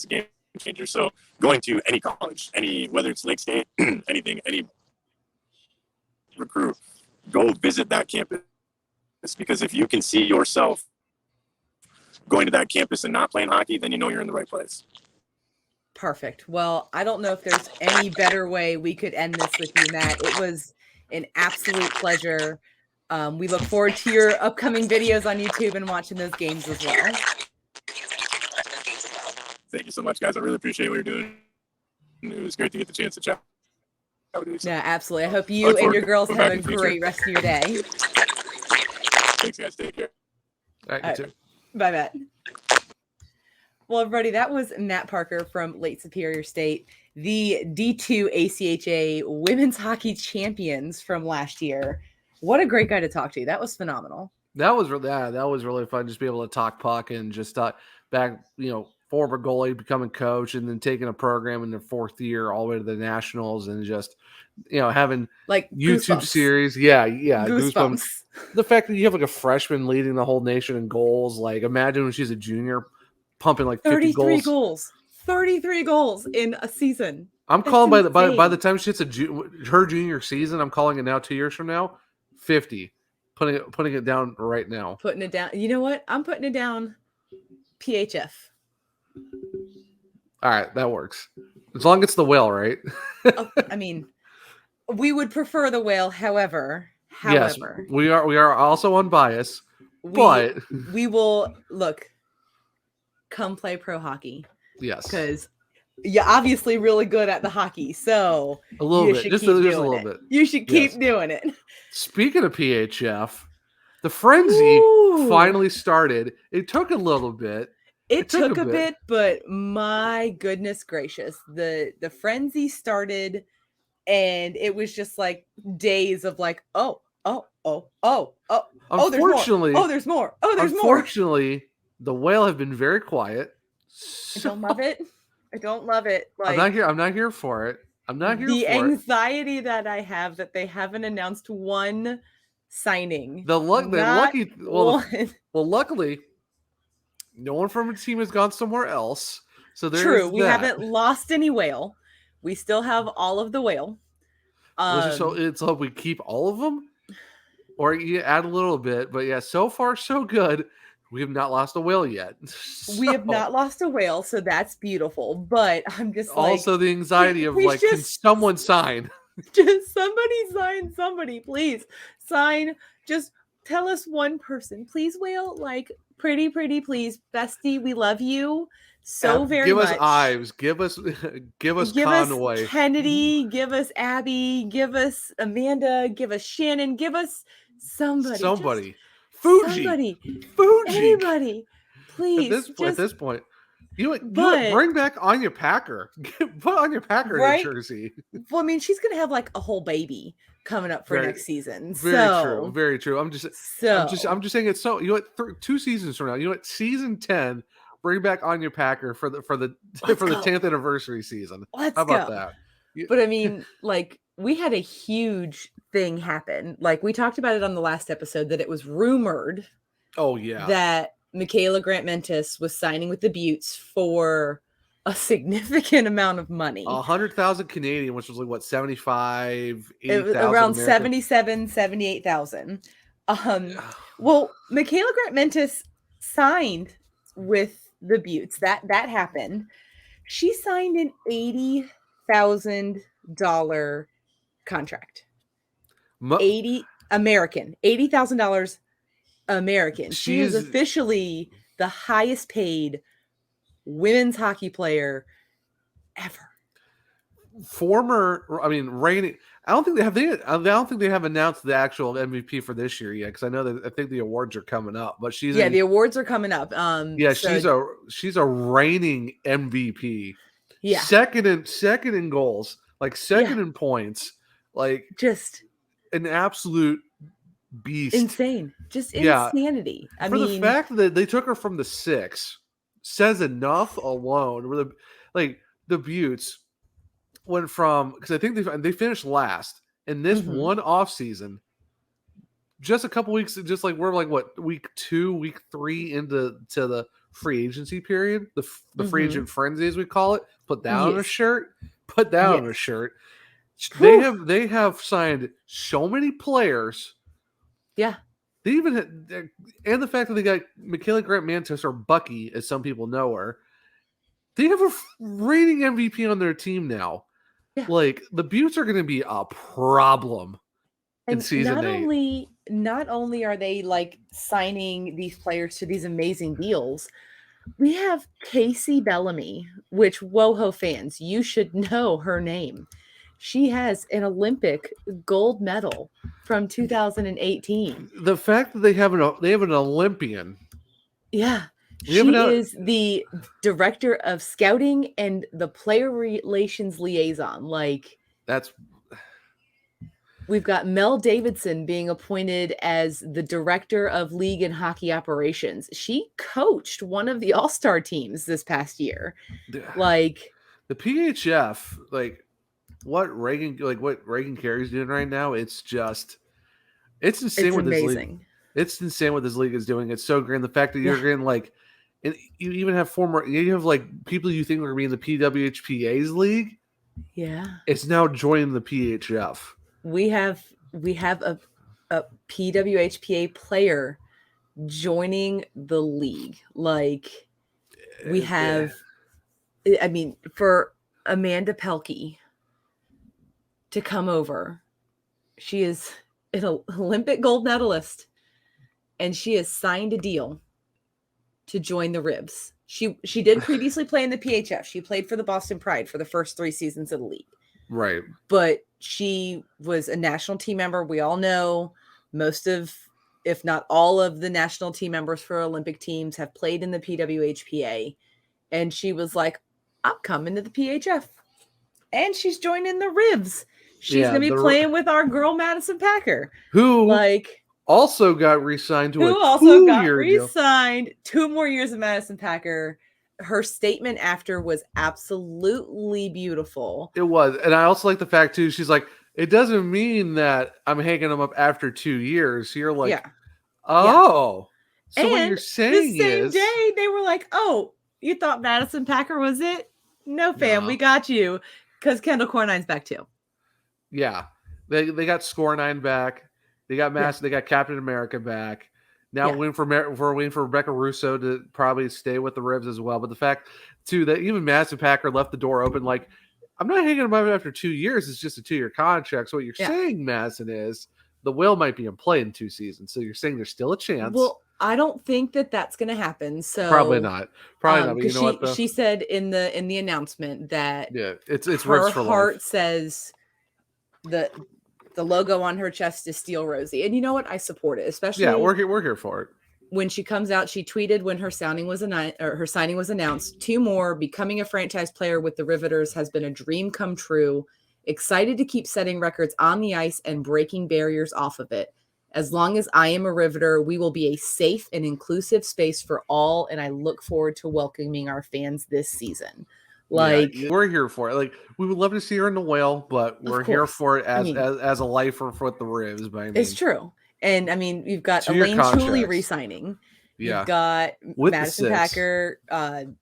game changer. So going to any college, whether it's Lake State, anything, any recruit, go visit that campus, because if you can see yourself going to that campus and not playing hockey, then you're in the right place. Perfect. Well, I don't know if there's any better way we could end this with you, Matt. It was an absolute pleasure. We look forward to your upcoming videos on YouTube and watching those games as well. Thank you so much, guys. I really appreciate what you're doing. It was great to get the chance to chat. Yeah, absolutely. I hope you and your girls have a great rest of your day. Thanks, guys. Take care. All right, you too. Bye, Matt. Well, everybody, that was Matt Parker from Lake Superior State, the D2 ACHA women's hockey champions from last year. What a great guy to talk to. That was phenomenal. That was really fun. Just be able to talk puck and just talk back, former goalie, becoming coach, and then taking a program in their 4th year all the way to the nationals, and just having like YouTube goosebumps. series. Yeah, Goosebumps. The fact that you have like a freshman leading the whole nation in goals. Like, imagine when she's a junior, pumping like 50 33 goals. goals. 33 goals in a season. I'm That's calling by insane. the time she hits her junior season, I'm calling it now 2 years from now, 50. Putting it down right now. Putting it down. You know what? I'm putting it down. PHF. All right, that works. As long as it's the whale, right? I mean, we would prefer the whale. However, yes, we are also unbiased, but we will look. Come play pro hockey. Yes, because you're obviously really good at the hockey, so a little bit, just a little bit. You should keep doing it. Speaking of PHF, the frenzy finally started. It took a little bit. It took a bit, but my goodness gracious, the frenzy started, and it was just like days of like, Unfortunately, there's more. Unfortunately, the whale have been very quiet. I don't love it. I don't love it. Like, I'm not here for it. I'm not here for it. The anxiety that I have that they haven't announced one signing. Luckily, no one from the team has gone somewhere else. So true. We haven't lost any whale. We still have all of the whale. It's hope we keep all of them, or you add a little bit. But yeah, so far so good. We have not lost a whale yet. We have not lost a whale, so that's beautiful. But I'm just like, also the anxiety of like, can someone sign? Just somebody sign somebody, please. Sign. Just tell us one person, please, whale. Like, pretty, please, bestie. We love you so very much. Give us Ives. Give us Conway. Us Kennedy. Give us Abby. Give us Amanda. Give us Shannon. Give us somebody. Fuji. Anybody, please. At this point, bring back Anya Packer. Put Anya Packer in a jersey. Well, I mean, she's gonna have like a whole baby coming up for next season. Very true. I'm just saying it's so. 2 seasons from now, season 10, bring back Anya Packer for the 10th anniversary season. How about that? But I mean, like, we had a huge thing happen. Like, we talked about it on the last episode that it was rumored. Oh yeah. That Michaela Grant-Mentis was signing with the Buttes for a significant amount of money. 100,000 Canadian, which was like what, 75, 80,000 around 77, 78,000. Well, Michaela Grant-Mentis signed with the Buttes. That happened. She signed an $80,000 contract. $80,000 American. She is officially the highest paid women's hockey player ever. Reigning. I don't think they have announced the actual MVP for this year yet, because I think the awards are coming up. But the awards are coming up. She's a reigning MVP. Yeah, second in goals, like second in points, like just an absolute beast. Insane. Just insanity. The fact that they took her from the 6 says enough alone. Where the Buttes went from, because I think they finished last in this one off season. Just a couple weeks, just like we're like what, week 2, week 3 into the free agency period, the free agent frenzy as we call it. Put that on a shirt. Put that on a shirt. They have signed so many players. Yeah. They even and the fact that they got Michaela Grant-Mentis, or Bucky, as some people know her. They have a reigning MVP on their team now. Yeah. Like, the Buttes are going to be a problem in season 8. Not only are they like signing these players to these amazing deals, we have Casey Bellamy, which WoHo fans, you should know her name. She has an Olympic gold medal from 2018. The fact that they have an Olympian. Yeah. She is the director of scouting and the player relations liaison. Like, we've got Mel Davidson being appointed as the director of league and hockey operations. She coached one of the all-star teams this past year. Like, the PHF, like, what Reagan Carey's doing right now, it's insane It's what this league. amazing. It's insane what this league is doing. It's so great. And the fact that you're getting like, and you even have you have like people you think are going to be in the PWHPA's league. Yeah. It's now joining the PHF. We have a PWHPA player joining the league. Like we have, I mean, for Amanda Pelkey to come over, she is an Olympic gold medalist, and she has signed a deal to join the Ribs. She did previously play in the PHF. She played for the Boston Pride for the first 3 seasons of the league. Right. But she was a national team member. We all know most of, if not all of the national team members for Olympic teams have played in the PWHPA. And she was like, I'm coming to the PHF. And she's joining the Ribs. She's going to be playing with our girl, Madison Packer. Who also got re-signed to a 2-year deal. 2 more years of Madison Packer. Her statement after was absolutely beautiful. It was. And I also like the fact, too, she's like, it doesn't mean that I'm hanging them up after 2 years. You're like, So and what you're saying is... the same day, they were like, oh, you thought Madison Packer was it? No, fam, we got you. Because Kendall Cornine's back, too. Yeah. They got Score9 back. They got They got Captain America back. Now we're waiting for Rebecca Russo to probably stay with the Ribs as well. But the fact, too, that even Madison Packer left the door open, like, I'm not hanging him up after 2 years. It's just a 2-year contract. So what you're saying, Madison, is the will might be in play in 2 seasons. So you're saying there's still a chance. Well, I don't think that that's going to happen. So probably not. But you know what? She said in the announcement that it's her Ribs for heart life. says the logo on her chest is Steel Rosie. And you know what? I support it, especially we're here for it. When she comes out, she tweeted when her signing was announced, 2 more, becoming a franchise player with the Riveters has been a dream come true. Excited to keep setting records on the ice and breaking barriers off of it. As long as I am a Riveter, we will be a safe and inclusive space for all. And I look forward to welcoming our fans this season. Like we're here for it. Like we would love to see her in the Whale, but we're here for it as a lifer for the Ribs. But it's true. And I mean, you've got Elaine Truly re-signing. You've got Madison Packer,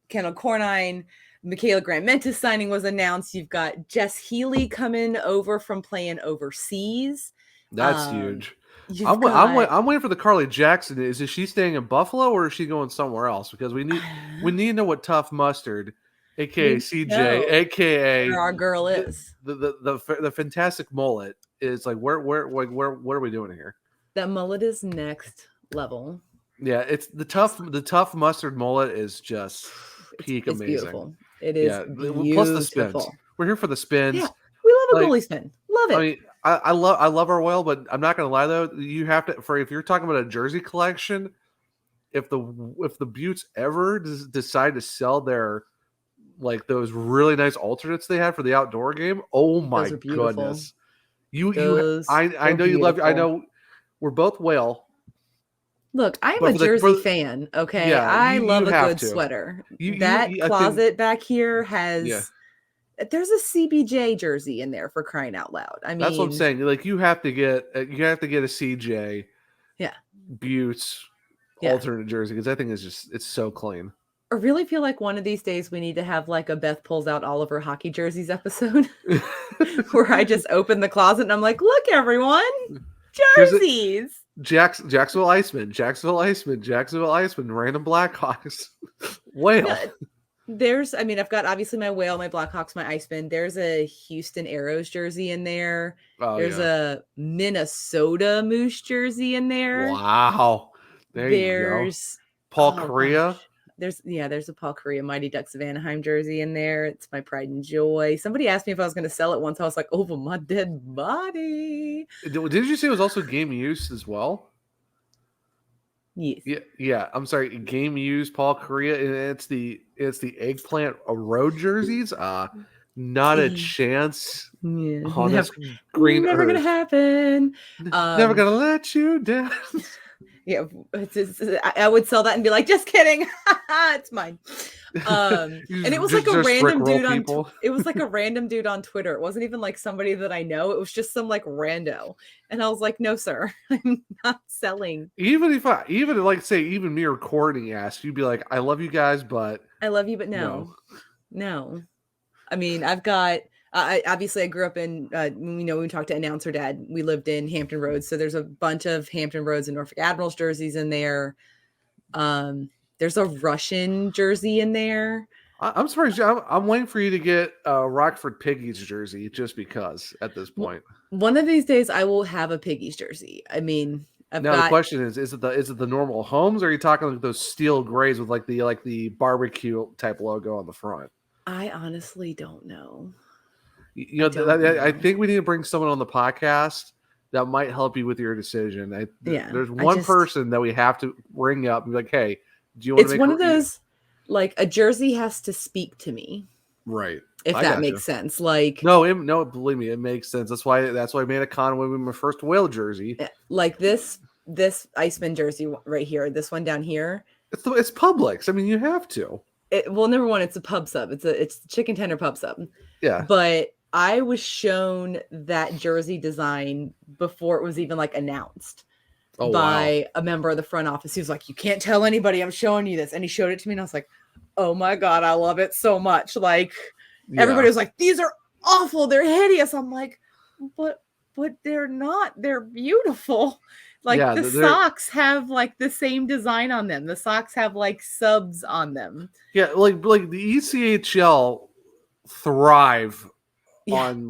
Kendall Cornine, Michaela Grant-Mentis signing was announced. You've got Jess Healy coming over from playing overseas. That's huge. I'm waiting for the Carly Jackson. Is she staying in Buffalo or is she going somewhere else? Because we need to know what Tough Mustard, aka CJ, aka where our girl is. The fantastic mullet is like where what are we doing here? That mullet is next level. Yeah, it's the tough mustard mullet is just peak it's amazing. Beautiful. It is beautiful. Plus the spins. We're here for the spins. Yeah, we love a goalie spin. Love it. I mean, I love our oil, but I'm not gonna lie though. You have to if you're talking about a jersey collection, if the Buttes ever decide to sell their like those really nice alternates they had for the outdoor game, oh my goodness. I know you love. I know we're both whale. Look, I'm a Jersey fan. Okay, yeah, I love a good sweater. That closet back here has. There's a CBJ jersey in there for crying out loud. I mean, that's what I'm saying. Like you have to get a CJ. Yeah. Buttes alternate jersey because I think it's so clean. I really feel like one of these days we need to have like a Beth pulls out all of her hockey jerseys episode where I just open the closet and I'm like, look, everyone, jerseys. Jacksonville Iceman, random Blackhawks. Whale. I've got obviously my Whale, my Blackhawks, my Iceman. There's a Houston Aeros jersey in there. There's a Minnesota Moose jersey in there. Wow. There's Paul Kariya. Gosh. There's a Paul Kariya Mighty Ducks of Anaheim jersey in there. It's my pride and joy. Somebody asked me if I was going to sell it once. I was like, over my dead body. Did you say it was also game use as well? Yes. Yeah. I'm sorry. Game use Paul Kariya, and it's the eggplant road jerseys. Not a chance. Yeah. On this green never earth. Gonna happen. Never gonna let you down. Yeah, I would sell that and be like, just kidding. It's mine. And it was like a Just random Rickroll dude on people. it was like a random dude on Twitter. It wasn't even like somebody that I know. It was just some like rando. And I was like, no, sir, I'm not selling. Even me or Courtney asked, you'd be like, I love you guys, but I love you, but no. I mean, I've got obviously I grew up in when we talked to announcer dad, we lived in Hampton Roads. So there's a bunch of Hampton Roads and Norfolk Admirals jerseys in there. There's a Russian jersey in there. I'm surprised. I'm waiting for you to get Rockford Piggies jersey just because at this point. One of these days I will have a Piggies jersey. I mean, the question is it the normal homes, or are you talking like those steel grays with like the barbecue type logo on the front? I honestly don't know. I think we need to bring someone on the podcast that might help you with your decision. There's one person that we have to ring up and be like, hey, do you want to make one of those, like, a jersey has to speak to me. Right. If that makes sense. Like, no, believe me, it makes sense. That's why I made a Conway with my first whale jersey. Like this Iceman jersey right here, this one down here. It's Publix. I mean, you have to. Number one, it's a pub sub. It's chicken tender pub sub. Yeah. But I was shown that jersey design before it was even like announced by a member of the front office. He was like, you can't tell anybody I'm showing you this. And he showed it to me and I was like, oh my God, I love it so much. Like everybody was like, these are awful. They're hideous. I'm like, but they're not. They're beautiful. Like the socks have like the same design on them. The socks have like subs on them. Yeah, like the ECHL thrive on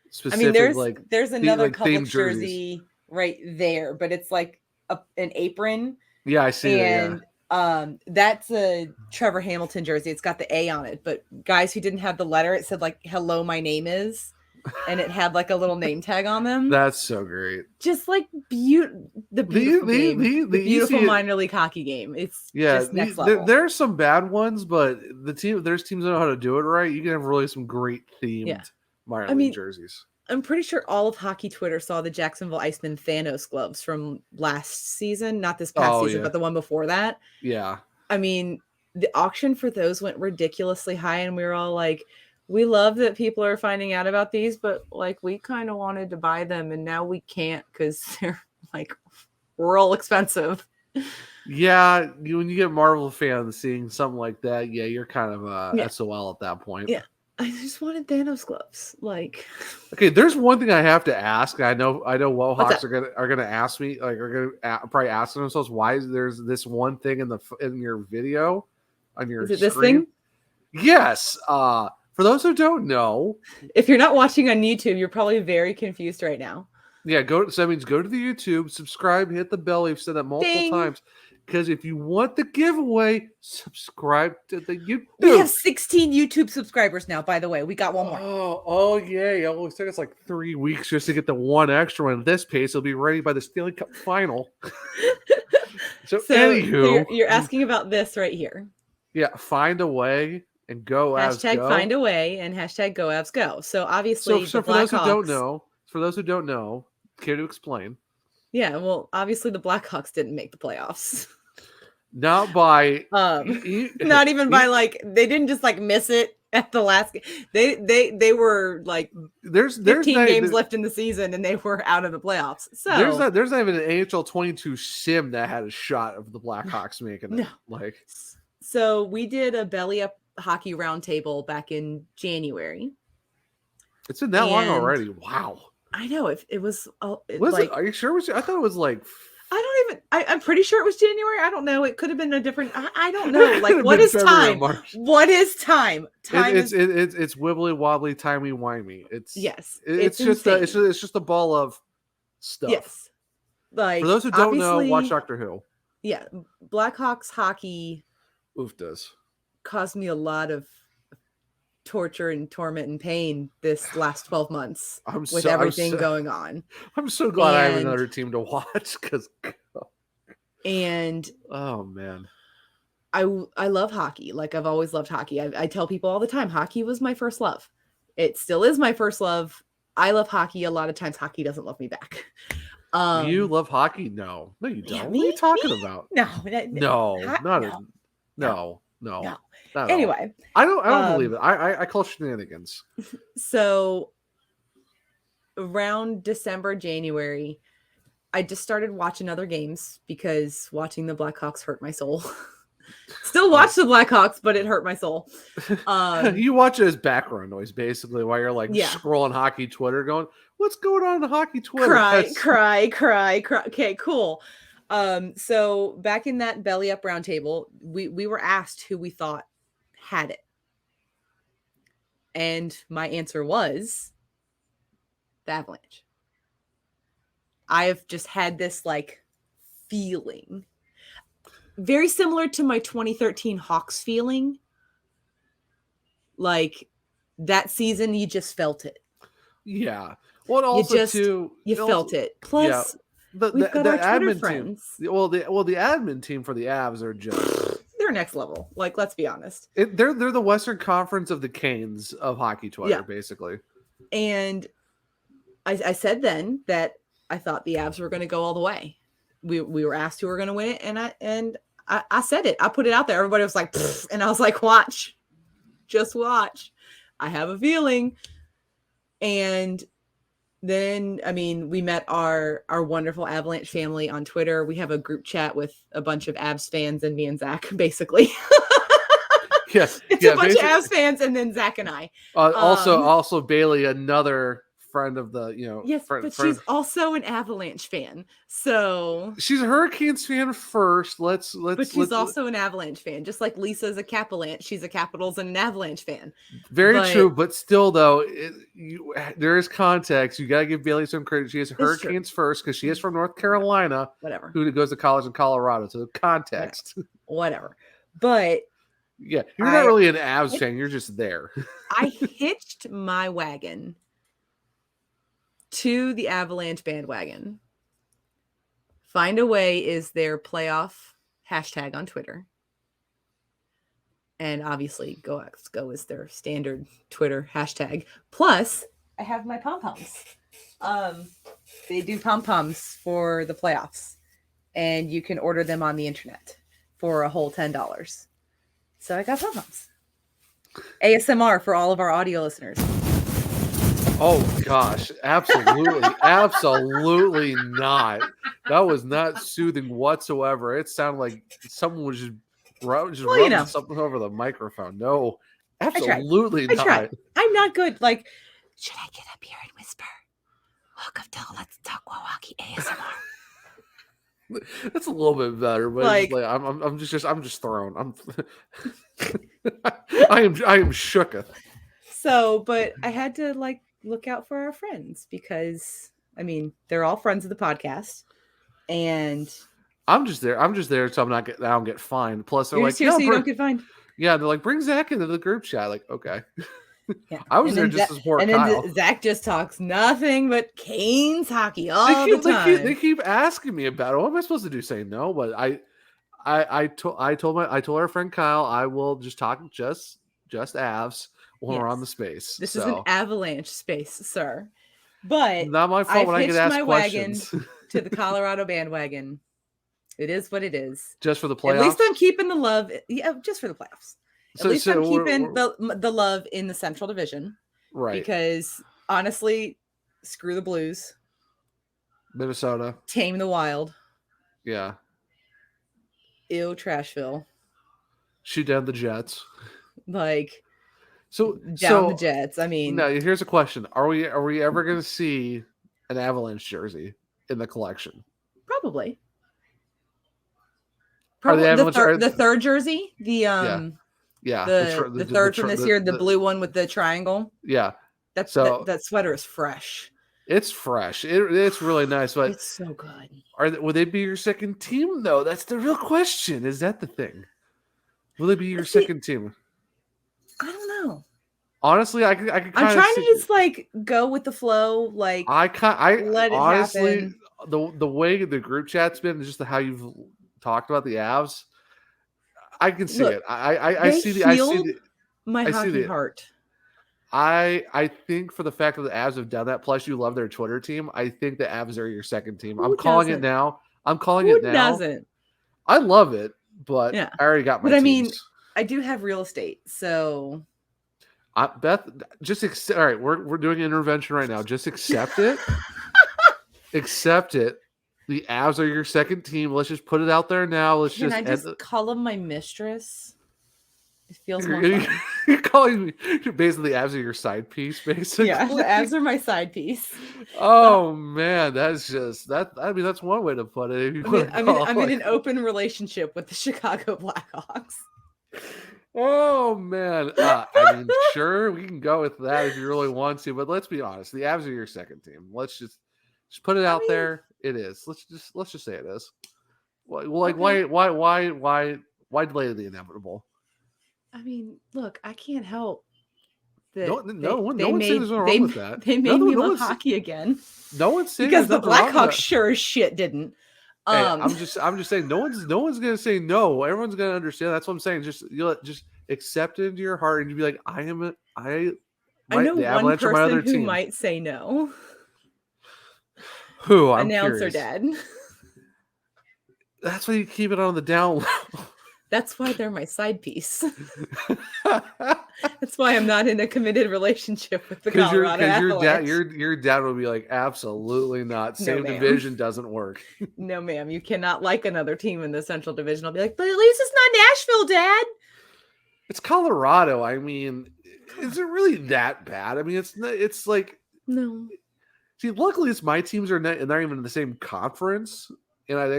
specific. I mean, there's another Publix jersey right there, but it's like an apron. Yeah, I see that. Yeah. That's a Trevor Hamilton jersey. It's got the A on it, but guys who didn't have the letter, it said like "Hello, my name is." And it had like a little name tag on them. That's so great. Just like the beautiful minor league hockey game. It's just next level. There's some bad ones, but there's teams that know how to do it right. You can have really some great themed minor league jerseys. I'm pretty sure all of hockey Twitter saw the Jacksonville Iceman Thanos gloves from last season, not this past season, but the one before that. Yeah. I mean, the auction for those went ridiculously high, and we were all like, we love that people are finding out about these, but like we kind of wanted to buy them and now we can't because they're like real expensive. Yeah, when you get Marvel fans seeing something like that, you're kind of SOL at that point. Yeah, I just wanted Thanos gloves. Like, okay, there's one thing I have to ask. I know Wohawks are gonna ask me, like, are gonna probably ask themselves why there's this one thing in your video on your screen. This thing? Yes. For those who don't know, if you're not watching on YouTube, you're probably very confused right now. Yeah, go to the YouTube, subscribe, hit the bell. We've said that multiple times. Because if you want the giveaway, subscribe to the YouTube. We have 16 YouTube subscribers now, by the way. We got one more. Oh yeah. It only took us like 3 weeks just to get the one extra one. At this pace, it'll be ready by the Stanley Cup final. So anywho. You're asking about this right here. Yeah, find a way. And go hashtag go. Find a way and hashtag go Avs go. So obviously, so for those who don't know, care to explain? Yeah, well, obviously the Blackhawks didn't make the playoffs. Not by, not even by like they didn't just like miss it at the last. They were like there's 15 games left in the season and they were out of the playoffs. So there's not even an AHL 22 sim that had a shot of the Blackhawks making it. No. Like, so we did a belly up hockey roundtable back in January. It's been that long already. Wow. I know. It was are you sure? I thought it was like. I'm pretty sure it was January. I don't know. It could have been a different. I don't know. Like, what is time? What is time? It's wibbly wobbly, timey wimey. It's just a ball of stuff. Yes. Like, for those who don't know, watch Doctor Who. Yeah, Blackhawks hockey. Oof does. Caused me a lot of torture and torment and pain this last 12 months with everything going on. I'm so glad I have another team to watch oh man, I love hockey. Like, I've always loved hockey. I tell people all the time, hockey was my first love. It still is my first love. I love hockey. A lot of times hockey doesn't love me back. You love hockey? No, you don't. What are you talking about? No. No. No. Not at all. Anyway, I don't believe it. I call shenanigans. So around December, January, I just started watching other games because watching the Blackhawks hurt my soul. Still watch the Blackhawks, but it hurt my soul. You watch it as background noise, basically, while you're like Yeah. scrolling hockey Twitter, going, "What's going on in hockey Twitter?" Cry. Okay, cool. So back in that belly up roundtable, we were asked who we thought had it, and my answer was the Avalanche. I have just had this like feeling, very similar to my 2013 Hawks feeling. Like that season, you just felt it. Yeah. Well, and also you felt it. Plus, we've got our Twitter friends. Well, the admin team for the Avs are just they're next level. Like, let's be honest. They're the Western Conference of the Canes of hockey Twitter, basically. And I said then that I thought the Avs were going to go all the way. We were asked who were going to win it, and I said it. I put it out there. Everybody was like, pfft, and I was like, watch. Just watch. I have a feeling. And then, I mean, we met our wonderful Avalanche family on Twitter. We have a group chat with a bunch of Avs fans and me and Zach, basically. Yes. It's a bunch of Avs fans and then Zach and I. Also Bailey, another friend of the, Yes, but she's also an Avalanche fan. So she's a Hurricanes fan first. But she's also an Avalanche fan. Just like Lisa's a Capalanche. She's a Capitals and an Avalanche fan. Very true, but still though, there is context. You gotta give Bailey some credit. She is Hurricanes first because she is from North Carolina. Whatever. Who goes to college in Colorado. So context. Whatever. But yeah, you're not really an Avs fan. You're just there. I hitched my wagon to the Avalanche bandwagon. Find a Way is their playoff hashtag on Twitter. And obviously Go is their standard Twitter hashtag. Plus, I have my pom-poms. They do pom-poms for the playoffs. And you can order them on the internet for a whole $10. So I got pom-poms. ASMR for all of our audio listeners. Oh gosh, absolutely, absolutely not. That was not soothing whatsoever. It sounded like someone was just rubbing something over the microphone. No, absolutely not. Tried. I'm not good. Like, should I get up here and whisper? Welcome to Let's Talk Milwaukee ASMR. That's a little bit better, but I'm just thrown. I am shooketh. So, but I had to look out for our friends because I mean they're all friends of the podcast, and I'm just there so I don't get fined. Plus they're like, so you don't get fined. Yeah, they're like, bring Zach into the group chat. Like, okay. Yeah. I was there just to support Kyle. Then Zach just talks nothing but Canes hockey all the time. They keep asking me about it. What am I supposed to do? Say no? But I told our friend Kyle I will just talk just Avs when we're on the space. This is an Avalanche space, sir. But not my fault when I get asked questions. Wagon to the Colorado bandwagon. It is what it is. Just for the playoffs. At least I'm keeping the love. Yeah, just for the playoffs. At least I'm keeping the love in the Central Division. Right. Because honestly, screw the Blues. Minnesota. Tame the Wild. Yeah. Ew, Trashville. Shoot down the Jets. The Jets. I mean, no. Here's a question: Are we ever going to see an Avalanche jersey in the collection? Probably. The third jersey. The third from this year, the blue one with the triangle. Yeah. That sweater is fresh. It's fresh. It's really nice, but it's so good. Would they be your second team though? That's the real question. Is that the thing? Will they be your second team? I don't know. Honestly, I could kind of. I'm trying to just go with the flow. Let it honestly, happen. The way the group chat's been, just how you've talked about the Avs, I can see it. I see my hockey heart. I think for the fact that the Avs have done that, plus you love their Twitter team, I think the Avs are your second team. I'm calling it now. Who doesn't? I love it, but I already got my teams. I mean, I do have real estate, so Beth, just all right. We're doing an intervention right now. Just accept it. Accept it. The Avs are your second team. Let's just put it out there now. Let's can just I just call him my mistress? It feels more You're, fun. you're calling me basically the Avs are your side piece, basically. Yeah, the Avs are my side piece. Oh man, that's just that. I mean, that's one way to put it. If you I'm in an open relationship with the Chicago Blackhawks. Oh man, I mean, sure, we can go with that if you really want to, but let's be honest, the Avs are your second team. Let's just put it out there. It is. Let's just say it is. Like, okay. why delay the inevitable? I mean, look, I can't help that. No one's saying there's nothing wrong with that. They made me love hockey again. No one's saying because the there's nothing wrong with Blackhawks that. sure as shit didn't. Hey, I'm just saying no one's gonna say no. Everyone's gonna understand. That's what I'm saying. Just accept it into your heart and you be like, I know one Avalanche person are my other who team. might say no. Who? I'm Announcer curious. Dad. That's why you keep it on the down low. That's why they're my side piece. That's why I'm not in a committed relationship with the Colorado Avalanche. Your dad will be like, absolutely not. Same division doesn't work. No, ma'am. You cannot like another team in the Central Division. I'll be like, but at least it's not Nashville, Dad. It's Colorado. I mean, is it really that bad? I mean, it's like no. See, luckily, it's my teams are not even in the same conference. And I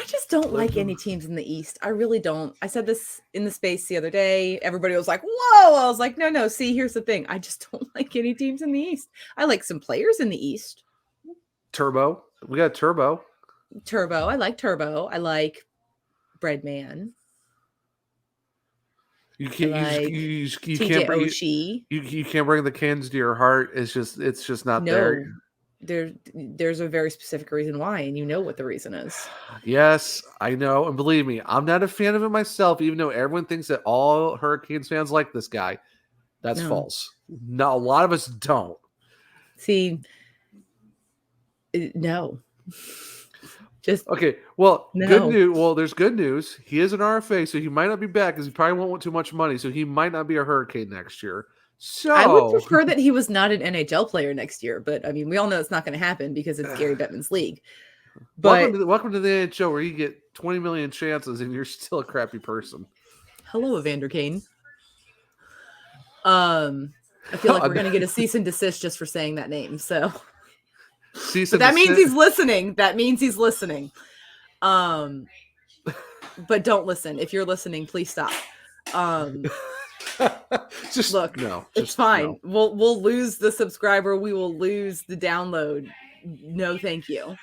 just don't like any teams in the East. I really don't. I said this in the space the other day. Everybody was like, whoa. I was like, no. See, here's the thing. I just don't like any teams in the East. I like some players in the East. Turbo. We got Turbo. I like Turbo. I like Breadman. You can't like you can't bring you can't bring the cans to your heart. It's just not there. There's a very specific reason why, and you know what the reason is. Yes, I know, and believe me, I'm not a fan of it myself. Even though everyone thinks that all Hurricanes fans like this guy, that's false. No, a lot of us don't. See, no. Just okay. Well, good news. Well, there's good news. He is an RFA, so he might not be back because he probably won't want too much money. So he might not be a Hurricane next year. So I would prefer that he was not an NHL player next year, but I mean, we all know it's not going to happen because it's Gary Bettman's league. But welcome to the NHL where you get 20 million chances and you're still a crappy person. Hello, Evander Kane. I feel like we're going to get a cease and desist just for saying that name. So, but that means he's listening. But don't listen. If you're listening, please stop. Just look, it's fine. No. We'll lose the subscriber. We will lose the download. No, thank you.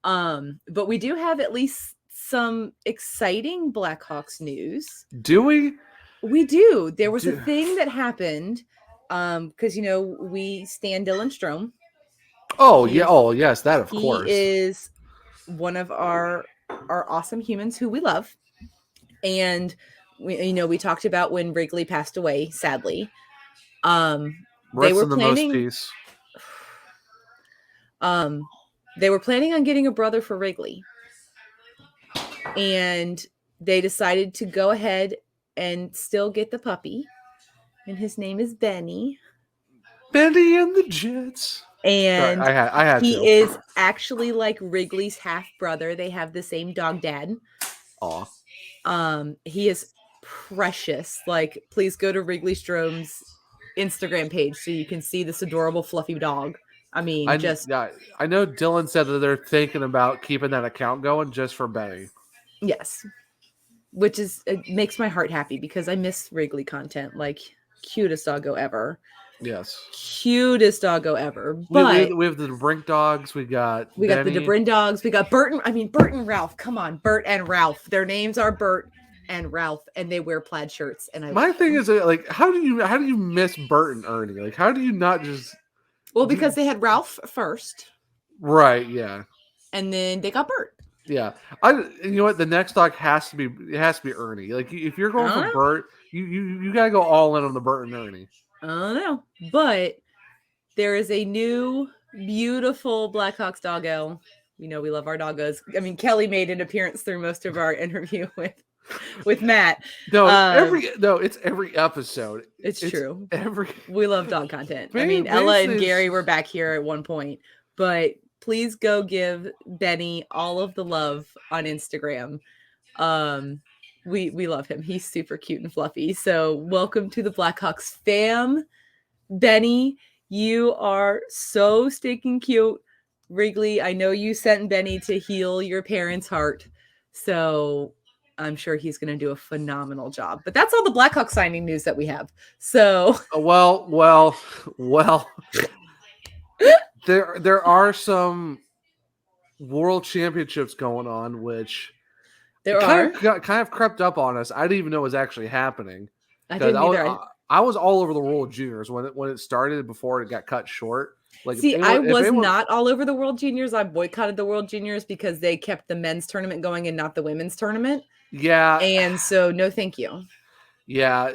But we do have at least some exciting Blackhawks news. Do we? We do. There was a thing that happened because we stand Dylan Strome. Oh yes, that of course. He is one of our awesome humans who we love, and we talked about when Wrigley passed away, sadly. They were planning. They were planning on getting a brother for Wrigley, and they decided to go ahead and still get the puppy, and his name is Benny. Benny and the Jets. And sorry, I had he to. is actually like Wrigley's half brother. They have the same dog dad. Aw. He is precious. Like, please go to Wrigley Strome's Instagram page so you can see this adorable fluffy dog. I mean, I know Dylan said that they're thinking about keeping that account going just for Benny. Yes. Which it makes my heart happy because I miss Wrigley content. Like, cutest doggo ever. Yes. Cutest doggo ever. But we have the DeBrink dogs. We got the DeBrink dogs. We got Bert and Ralph. Come on, Bert and Ralph. Their names are Bert and Ralph, and they wear plaid shirts. And my thing is, like, how do you miss Bert and Ernie? Like, how do you not just? Well, because they had Ralph first. Right. Yeah. And then they got Bert. Yeah. You know what? The next dog has to be Ernie. Like, if you're going for Bert, you gotta go all in on the Bert and Ernie. I don't know, but there is a new beautiful Blackhawks doggo. We love our doggos. I mean, Kelly made an appearance through most of our interview with with Matt. It's every episode. It's true. Every we love dog content. I mean, Ella and Gary were back here at one point, but please go give Benny all of the love on Instagram. We love him. He's super cute and fluffy. So welcome to the Blackhawks fam. Benny, you are so stinking cute. Wrigley, I know you sent Benny to heal your parents' heart. So I'm sure he's going to do a phenomenal job. But that's all the Blackhawks signing news that we have. So well. There are some world championships going on, which kind of crept up on us. I didn't even know it was actually happening. I didn't either. I was all over the World Juniors when it started before it got cut short. Like, I was not all over the World Juniors. I boycotted the World Juniors because they kept the men's tournament going and not the women's tournament. Yeah, and so no, thank you. Yeah,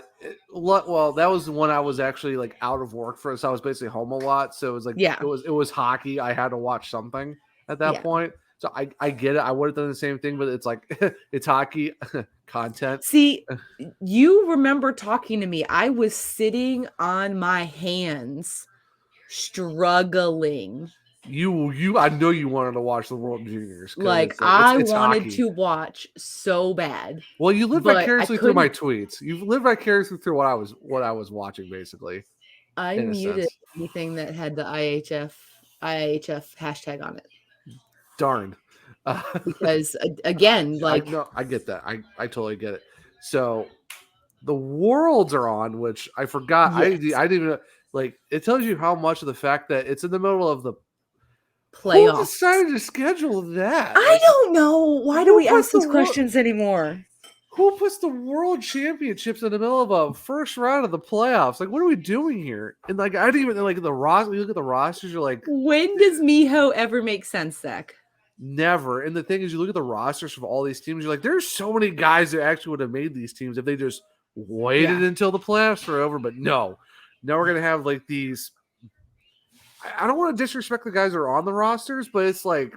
well, that was when I was actually like out of work so I was basically home a lot. So it was like, it was hockey. I had to watch something at that point. So I get it. I would have done the same thing, but it's like it's hockey content. See, you remember talking to me. I was sitting on my hands, struggling. I know you wanted to watch the World Juniors. Like I wanted to watch so bad. Well, you live vicariously through my tweets. You've lived vicariously through what I was watching, basically. I muted anything that had the IHF hashtag on it. Darn. Because again, like I get that. I totally get it. So the Worlds are on, which I forgot. Yes. I didn't even like. It tells you how much of the fact that it's in the middle of the playoffs. Who decided to schedule that? I don't know. Why do we ask these questions anymore? Who puts the World Championships in the middle of a first round of the playoffs? Like, what are we doing here? And like, I didn't even like the roster. You look at the rosters, you're like, when does Miho ever make sense, Zach? Never. And the thing is, you look at the rosters of all these teams, you're like, there's so many guys that actually would have made these teams if they just waited until the playoffs are over. But no, now we're gonna have like these. I don't want to disrespect the guys that are on the rosters, but it's like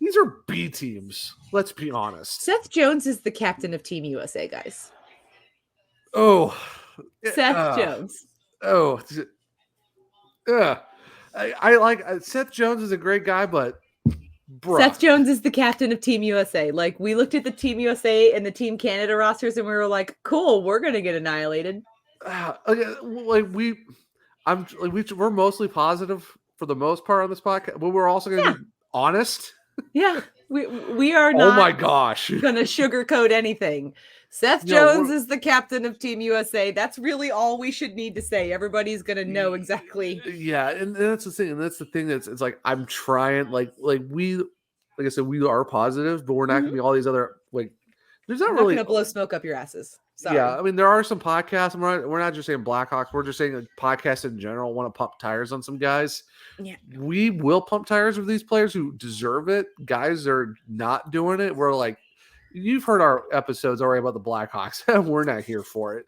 these are B teams. Let's be honest. Seth Jones is the captain of Team USA, guys. Oh, Seth Jones. Oh, I like Seth Jones is a great guy, but Seth Jones is the captain of Team USA. Like we looked at the Team USA and the Team Canada rosters, and we were like, "Cool, we're gonna get annihilated." We're mostly positive for the most part on this podcast, but we're also going to be honest. Yeah, we are not. Oh my gosh, going to sugarcoat anything. Seth Jones is the captain of Team USA. That's really all we should need to say. Everybody's going to know exactly. Yeah, and that's the thing. And that's the thing it's like I'm trying. Like I said, we are positive, but we're not going to be all these other like. There's not really going to blow smoke up your asses. Sorry. Yeah, I mean, there are some podcasts. And we're not just saying Blackhawks. We're just saying like, podcasts in general want to pump tires on some guys. Yeah, we will pump tires with these players who deserve it. Guys are not doing it. We're like, you've heard our episodes already about the Blackhawks. We're not here for it.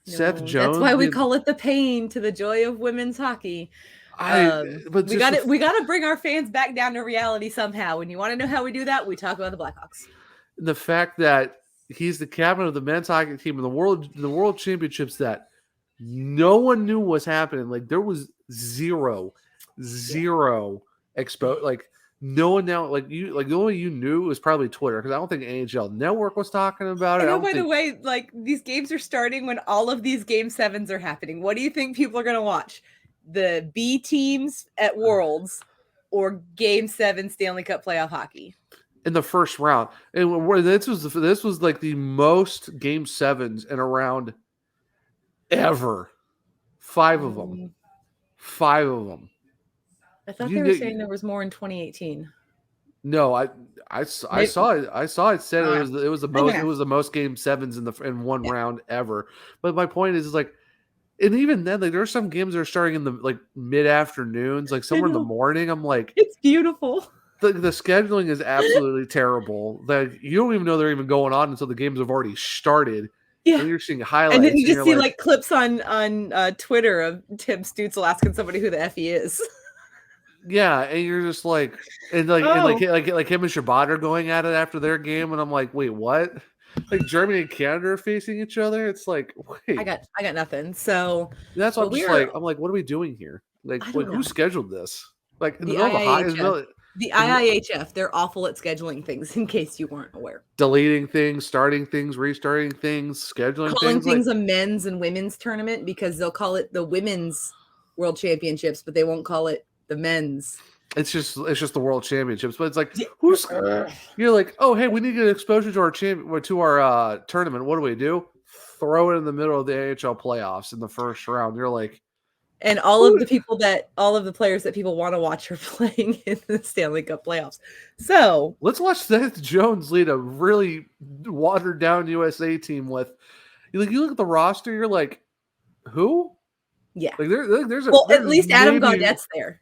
Seth Jones. That's why we call it the pain to the joy of women's hockey. But we got to bring our fans back down to reality somehow. And you want to know how we do that? We talk about the Blackhawks. The fact that he's the captain of the men's hockey team in the world championships that no one knew was happening. Like there was zero expo. Like no one now, like the only you knew was probably Twitter because I don't think AHL Network was talking about it. By the way, like these games are starting when all of these Game 7s are happening. What do you think people are going to watch? The B teams at Worlds or Game 7 Stanley Cup playoff hockey? In the first round, and this was like the most Game 7s in a round ever. 5 of them. I thought they were saying there was more in 2018. No, I saw it. I saw it said it was the most Game 7s in one round ever. But my point is like, and even then, like there are some games that are starting in the like mid afternoons, like somewhere in the morning. I'm like, it's beautiful. The scheduling is absolutely terrible. Like you don't even know they're even going on until the games have already started. Yeah, and you're seeing highlights, and then you just see like clips on Twitter of Tim Stutzel asking somebody who the F he is. Yeah, and you're just like, and like him and Shabbat are going at it after their game, and I'm like, wait, what? Like Germany and Canada are facing each other. It's like, wait, I got nothing. So that's what but I'm just like. I'm like, what are we doing here? I don't Who know. scheduled this? Like in the The middle of the hot, IIHF. The IIHF, they're awful at scheduling things, in case you weren't aware. deleting things, starting things, restarting things, scheduling Calling things. things a men's and women's tournament because they'll call it the women's world championships, but they won't call it the men's. It's just the world championships, but it's like you're like, oh hey, we need to get exposure to our tournament. What do? Throw it in the middle of the AHL playoffs in the first round. You're like, and all of the players that people want to watch are playing in the Stanley Cup playoffs. So let's watch Seth Jones lead a really watered down USA team with. You look at the roster, you're like, who? Yeah. Like there's at least Adam Gaudette's there.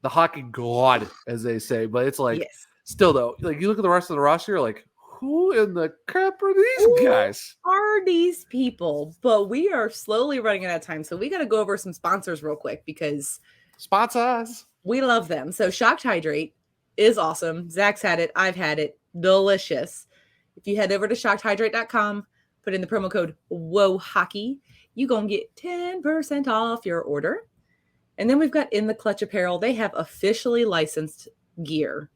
The hockey god, as they say, but it's like still though, like you look at the rest of the roster, you're like, who in the crap are these guys? Are these people? But we are slowly running out of time, so we got to go over some sponsors real quick because sponsors, we love them. So Shocked Hydrate is awesome. Zach's had it, I've had it, delicious. If you head over to shockedhydrate.com, put in the promo code WOHOCKEY, you gonna get 10% off your order. And then we've got In the Clutch Apparel. They have officially licensed gear.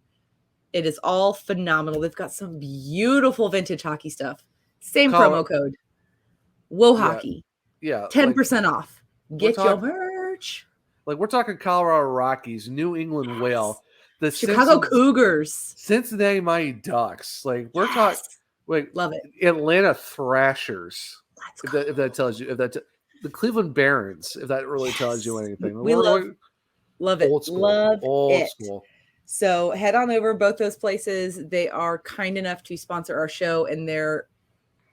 It is all phenomenal. They've got some beautiful vintage hockey stuff. Same promo code. WOHOCKEY. Yeah. 10% off. Get your merch. Like we're talking Colorado Rockies, New England Whale, the Chicago Cougars, Cincinnati Mighty Ducks. Like we're talking like love it. Atlanta Thrashers. If that tells you the Cleveland Barons, if that really tells you anything. We love it. Old school. Love old it. School. So head on over both those places. They are kind enough to sponsor our show, and they're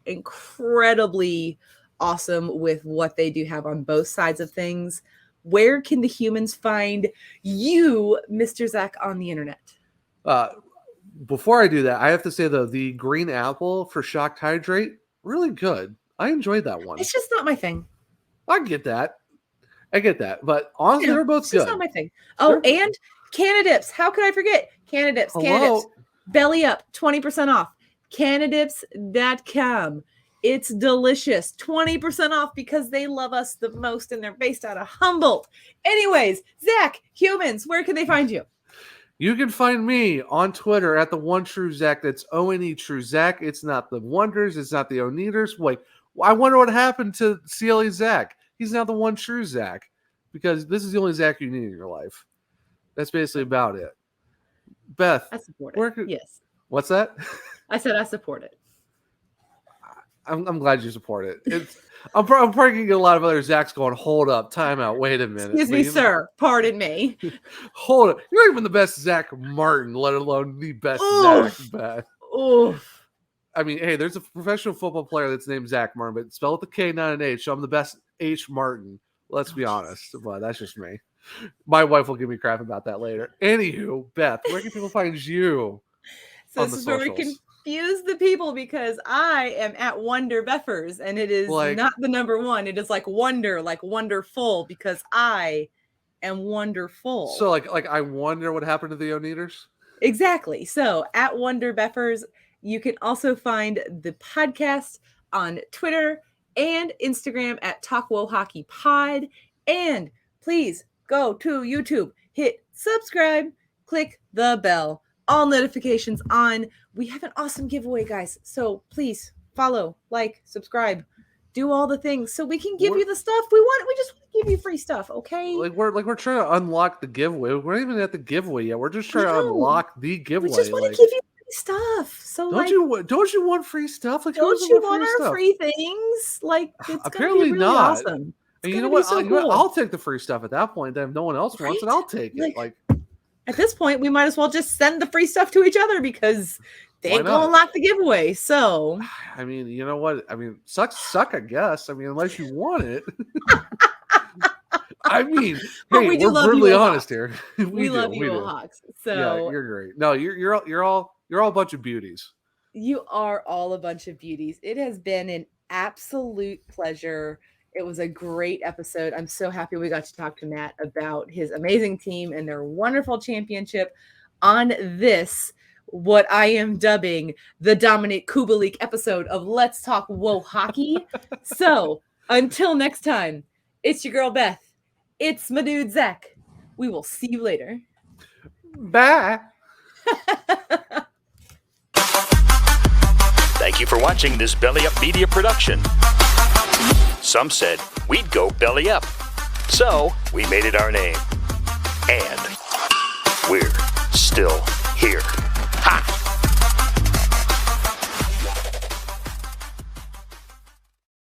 incredibly awesome with what they do have on both sides of things. Where can the humans find you, Mr. Zach, on the internet? Before I do that, I have to say though, the green apple for Shocked Hydrate, really good. I enjoyed that one. It's just not my thing. I get that. But honestly, they're both good. It's not my thing. Oh, and Canadips. How could I forget? Canadips. Belly up, 20% off. Canadips.com. It's delicious. 20% off because they love us the most and they're based out of Humboldt. Anyways, Zach, humans, where can they find you? You can find me on Twitter at the One True Zach. That's ONE True Zach. It's not the Wonders. It's not the Oneaters. Wait, I wonder what happened to CLE Zach. He's now the One True Zach because this is the only Zach you need in your life. That's basically about it. Beth, I support it. Yes. What's that? I said I support it. I'm glad you support it. I'm probably going to get a lot of other Zachs going, hold up, time out, wait a minute. Excuse me, sir. Pardon me. Hold it. You're not even the best Zach Martin, let alone the best Zach Beth. Oof. I mean, hey, there's a professional football player that's named Zach Martin, but spell with a K, not an H, so I'm the best H Martin. Let's be honest. But that's just me. My wife will give me crap about that later. Anywho, Beth, where can people find you? So this is where we confuse the people because I am at Wonder Beffers and it is not the number one. It is like wonder, like wonderful because I am wonderful. So like I wonder what happened to the Oneaters? Exactly. So at Wonder Beffers, you can also find the podcast on Twitter and Instagram at Talk Wo Hockey Pod. And please go to YouTube, hit subscribe, click the bell. All notifications on. We have an awesome giveaway, guys. So please follow, like, subscribe, do all the things so we can give you the stuff we want. We just want to give you free stuff, okay? We're trying to unlock the giveaway. We're not even at the giveaway yet. We're just trying to unlock the giveaway. We just want to give you free stuff. So don't you want free stuff? Like don't you want our free things? Like it's apparently really not. Awesome. And you know what? I'll take the free stuff at that point. Then if no one else wants it, I'll take it. Like. At this point, we might as well just send the free stuff to each other because they ain't gonna unlock the giveaway. So, I mean, you know what? I mean, suck, I guess. I mean, unless you want it. I mean, hey, we're brutally honest here. we love you, Hawks. So yeah, you're great. No, you're all a bunch of beauties. You are all a bunch of beauties. It has been an absolute pleasure It was a great episode. I'm so happy we got to talk to Matt about his amazing team and their wonderful championship on this, what I am dubbing the Dominic Kubalik episode of Let's Talk Whoa Hockey. So until next time, it's your girl Beth. It's my dude Zach. We will see you later. Bye. Thank you for watching this Belly Up Media production. Some said we'd go belly up, so we made it our name. And we're still here. Ha!